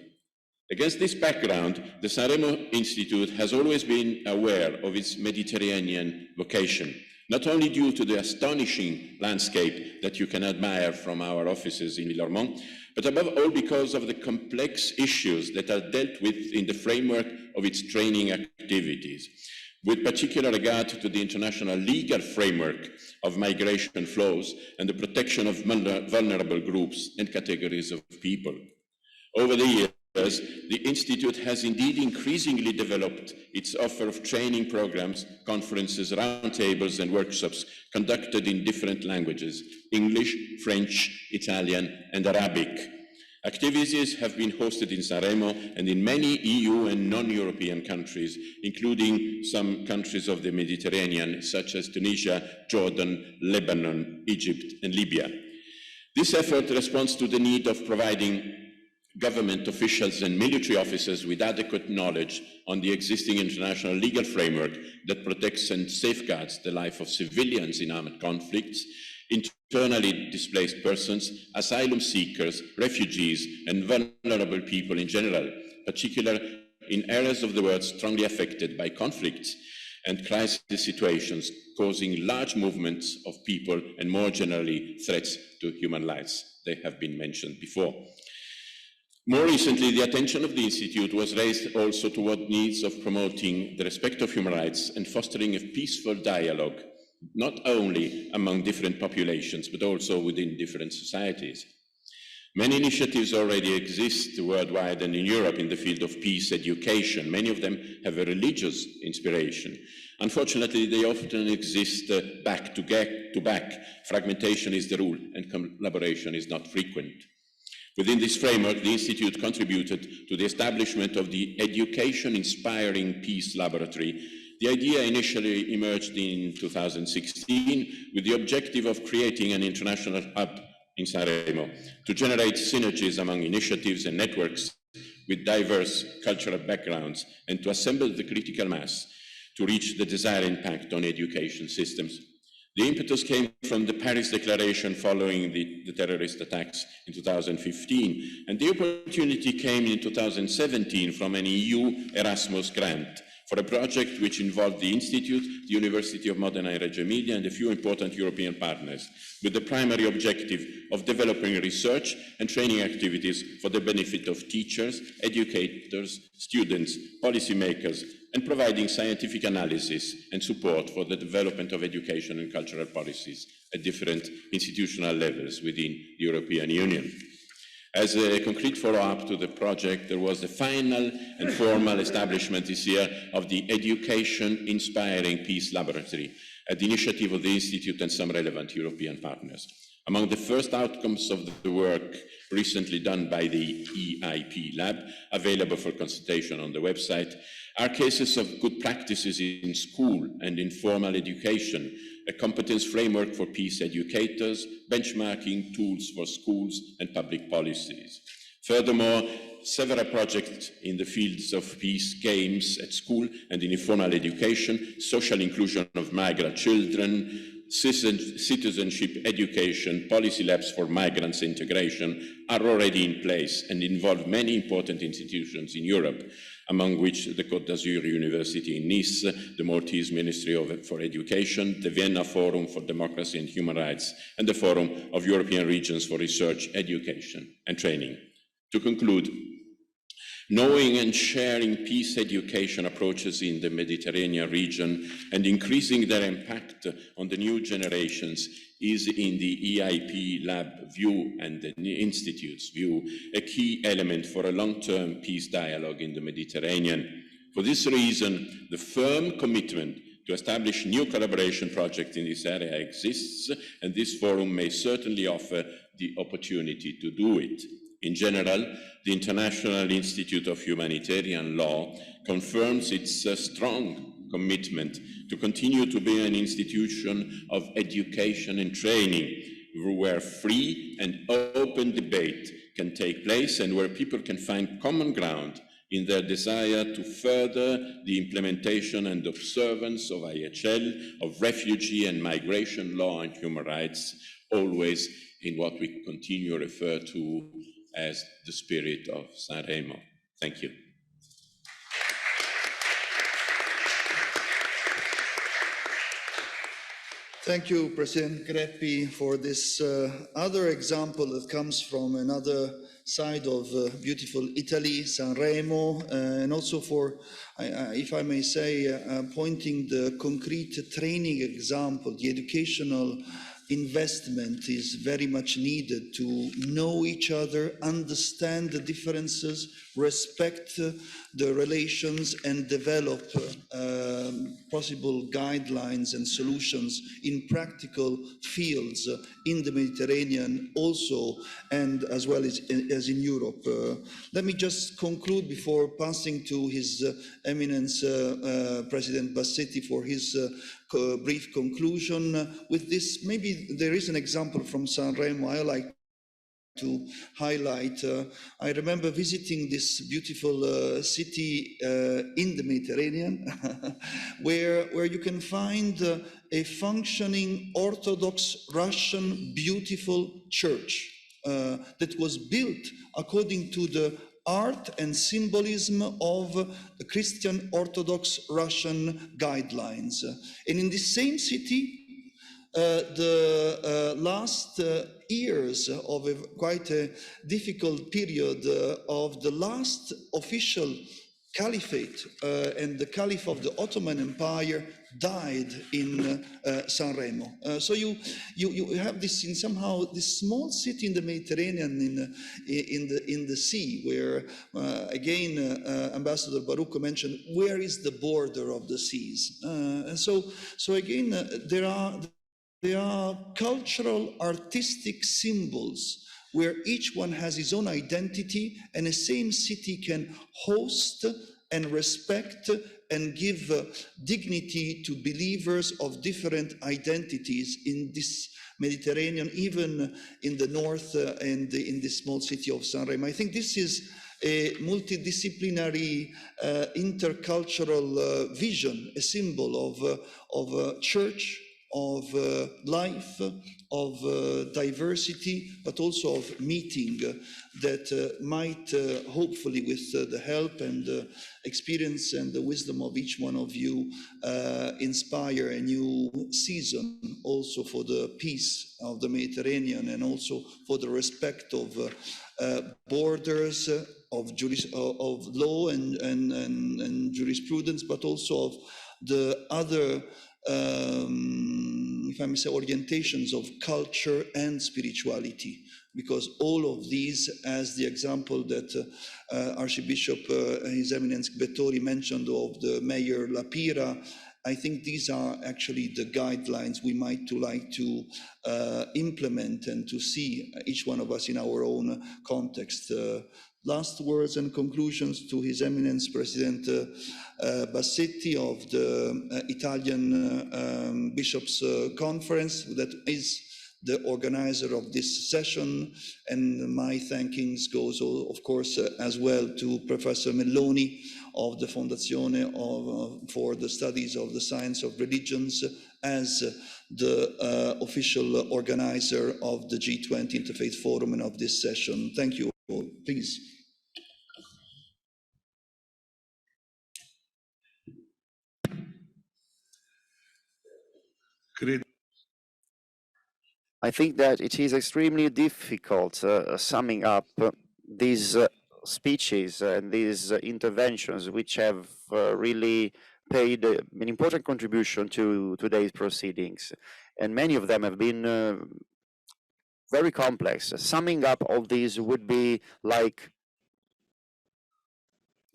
[SPEAKER 10] Against this background, the Sanremo Institute has always been aware of its Mediterranean vocation, not only due to the astonishing landscape that you can admire from our offices in Villormont, but above all because of the complex issues that are dealt with in the framework of its training activities, with particular regard to the international legal framework of migration flows and the protection of vulnerable groups and categories of people. Over the years, the Institute has indeed increasingly developed its offer of training programs, conferences, roundtables, and workshops conducted in different languages: English, French, Italian, and Arabic. Activities have been hosted in Sanremo and in many EU and non-European countries, including some countries of the Mediterranean, such as Tunisia, Jordan, Lebanon, Egypt, and Libya. This effort responds to the need of providing government officials and military officers with adequate knowledge on the existing international legal framework that protects and safeguards the life of civilians in armed conflicts, internally displaced persons, asylum seekers, refugees, and vulnerable people in general, particularly in areas of the world strongly affected by conflicts and crisis situations causing large movements of people and more generally threats to human lives. They have been mentioned before. More recently, the attention of the Institute was raised also toward needs of promoting the respect of human rights and fostering a peaceful dialogue, not only among different populations, but also within different societies. Many initiatives already exist worldwide and in Europe in the field of peace education. Many of them have a religious inspiration. Unfortunately, they often exist back to back. Fragmentation is the rule, and collaboration is not frequent. Within this framework, the Institute contributed to the establishment of the Education Inspiring Peace Laboratory. The idea initially emerged in 2016 with the objective of creating an international hub in Sanremo to generate synergies among initiatives and networks with diverse cultural backgrounds and to assemble the critical mass to reach the desired impact on education systems. The impetus came from the Paris Declaration following the terrorist attacks in 2015, and the opportunity came in 2017 from an EU Erasmus grant for a project which involved the Institute, the University of Modena and Reggio Emilia, and a few important European partners, with the primary objective of developing research and training activities for the benefit of teachers, educators, students, policymakers, and providing scientific analysis and support for the development of education and cultural policies at different institutional levels within the European Union. As a concrete follow-up to the project, there was the final and formal establishment this year of the Education Inspiring Peace Laboratory at the initiative of the Institute and some relevant European partners. Among the first outcomes of the work recently done by the EIP Lab, available for consultation on the website, are cases of good practices in school and in formal education, a competence framework for peace educators, benchmarking tools for schools and public policies. Furthermore, several projects in the fields of peace, games at school and in informal education, social inclusion of migrant children, citizenship education, policy labs for migrants integration are already in place and involve many important institutions in Europe, among which the Côte d'Azur University in Nice, the Maltese Ministry for Education, the Vienna Forum for Democracy and Human Rights, and the Forum of European Regions for Research, Education and Training. To conclude, knowing and sharing peace education approaches in the Mediterranean region and increasing their impact on the new generations is, in the EIP Lab view and the Institute's view, a key element for a long-term peace dialogue in the Mediterranean. For this reason, the firm commitment to establish new collaboration projects in this area exists, and this forum may certainly offer the opportunity to do it. In general, the International Institute of Humanitarian Law confirms its strong commitment to continue to be an institution of education and training, where free and open debate can take place and where people can find common ground in their desire to further the implementation and observance of IHL, of refugee and migration law and human rights, always in what we continue to refer to as the spirit of Sanremo. Thank you.
[SPEAKER 1] Thank you, President Greppi, for this other example that comes from another side of beautiful Italy, Sanremo, and also for, if I may say, pointing the concrete training example. The educational investment is very much needed to know each other, understand the differences, respect the relations, and develop possible guidelines and solutions in practical fields in the Mediterranean also, and as well as in Europe. Let me just conclude before passing to His Eminence President Bassetti for his brief conclusion with this. Maybe there is an example from Sanremo I like to highlight. I remember visiting this beautiful city in the Mediterranean, where you can find a functioning Orthodox Russian beautiful church that was built according to the art and symbolism of the Christian Orthodox Russian guidelines. And in the same city, the last years of quite a difficult period of the last official caliphate and the caliph of the Ottoman Empire died in Sanremo. So you have this in somehow this small city in the Mediterranean in the sea, where again Ambassador Barucco mentioned where is the border of the seas, and so again there are cultural artistic symbols where each one has his own identity, and the same city can host and respect and give dignity to believers of different identities in this Mediterranean, even in the north and in the small city of Sanremo. I think this is a multidisciplinary, intercultural vision, a symbol of church, of life, of diversity, but also of meeting that might hopefully, with the help and experience and the wisdom of each one of you, inspire a new season also for the peace of the Mediterranean, and also for the respect of borders, of law and jurisprudence, but also of the other if I may say, orientations of culture and spirituality, because all of these, as the example that Archbishop His Eminence Betori mentioned of the Mayor Lapira, I think these are actually the guidelines we might like to implement and to see each one of us in our own context. Last words and conclusions to His Eminence President Bassetti of the Italian Bishops' Conference, that is the organizer of this session, and my thankings goes, of course, as well to Professor Melloni of the Fondazione for the Studies of the Science of Religions, as the official organizer of the G20 Interfaith Forum and of this session. Thank you all. Please.
[SPEAKER 2] I think that it is extremely difficult summing up these speeches and these interventions, which have really paid an important contribution to today's proceedings. And many of them have been very complex. Summing up all these would be like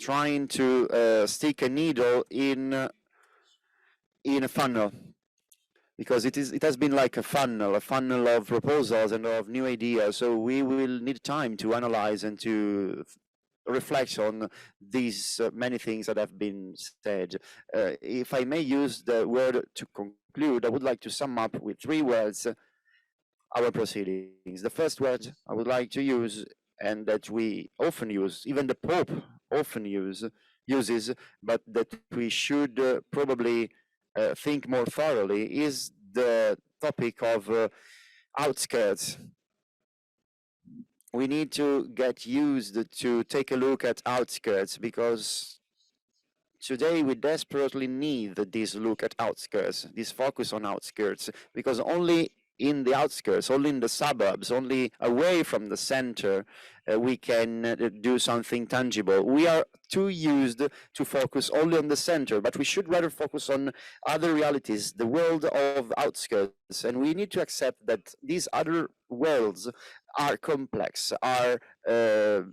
[SPEAKER 2] trying to stick a needle in a funnel, because it has been like a funnel of proposals and of new ideas. So we will need time to analyze and to reflect on these many things that have been said. If I may use the word to conclude, I would like to sum up with 3 words our proceedings. The first word I would like to use, and that we often use, even the Pope often uses, but that we should probably think more thoroughly, is the topic of outskirts. We need to get used to take a look at outskirts, because today we desperately need this look at outskirts, this focus on outskirts, because only in the outskirts, only in the suburbs, only away from the center, we can do something tangible. We are too used to focus only on the center, but we should rather focus on other realities, the world of outskirts. And we need to accept that these other worlds are complex, are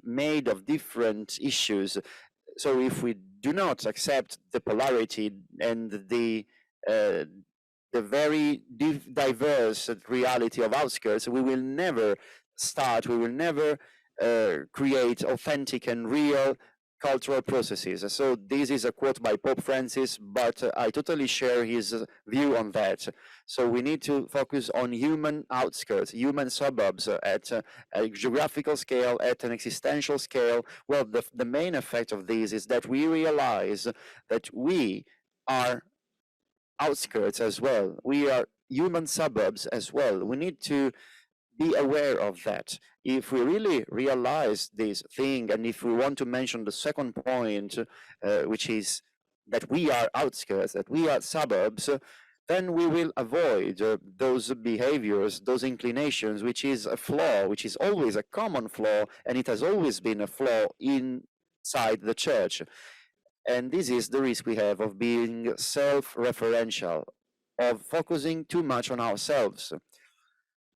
[SPEAKER 2] made of different issues. So if we do not accept the polarity and the very diverse reality of outskirts, we will never create authentic and real cultural processes. So this is a quote by Pope Francis, but I totally share his view on that. So we need to focus on human outskirts, human suburbs at a geographical scale, at an existential scale. Well, the main effect of this is that we realize that we are outskirts as well. We are human suburbs as well. We need to be aware of that. If we really realize this thing, and if we want to mention the second point, which is that we are outskirts, that we are suburbs, then we will avoid those behaviors, those inclinations, which is a flaw, which is always a common flaw, and it has always been a flaw inside the church. And this is the risk we have of being self-referential, of focusing too much on ourselves,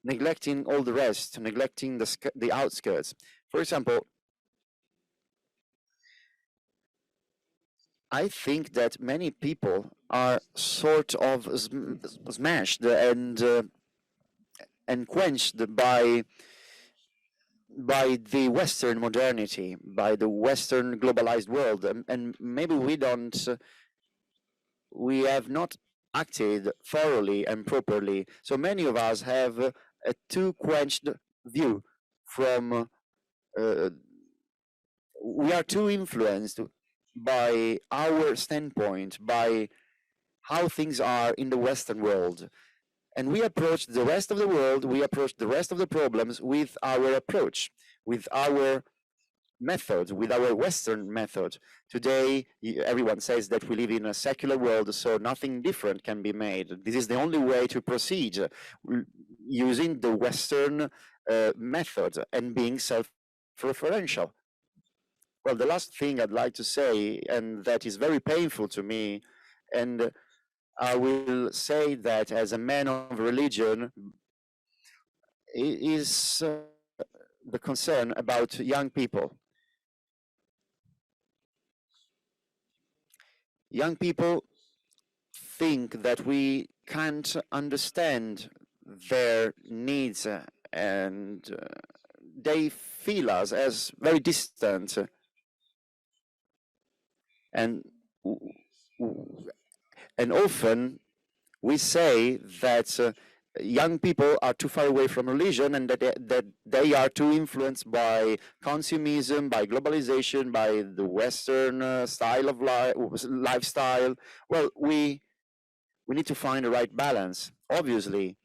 [SPEAKER 2] neglecting all the rest, neglecting the outskirts. For example, I think that many people are sort of smashed and quenched by the Western modernity, by the Western globalized world, and maybe we have not acted thoroughly and properly. So many of us have a too quenched view from, we are too influenced by our standpoint, by how things are in the Western world. And we approach the rest of the world, we approach the rest of the problems with our approach, with our method, with our Western method. Today, everyone says that we live in a secular world, so nothing different can be made. This is the only way to proceed, using the Western method and being self-referential. Well, the last thing I'd like to say, and that is very painful to me, and I will say that as a man of religion, is the concern about young people. Young people think that we can't understand their needs, and they feel us as very distant. And often we say that young people are too far away from religion, and that they are too influenced by consumerism, by globalization, by the Western style of lifestyle. Well, we need to find the right balance. Obviously,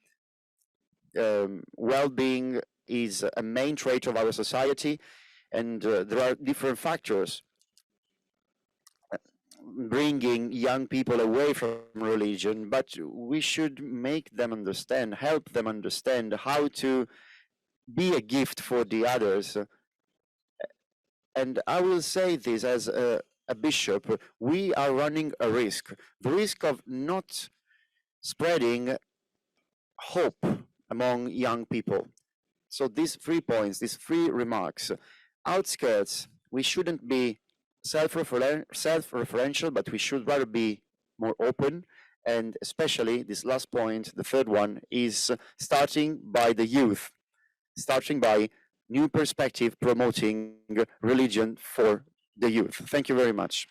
[SPEAKER 2] well-being is a main trait of our society, and there are different factors bringing young people away from religion, but we should make them understand, help them understand how to be a gift for the others. And I will say this as a bishop, we are running a risk, the risk of not spreading hope among young people. So these 3 points, these 3 remarks: outskirts, we shouldn't be self-referential, but we should rather be more open. And especially this last point, the third one, is starting by the youth, starting by new perspective, promoting religion for the youth. Thank you very much.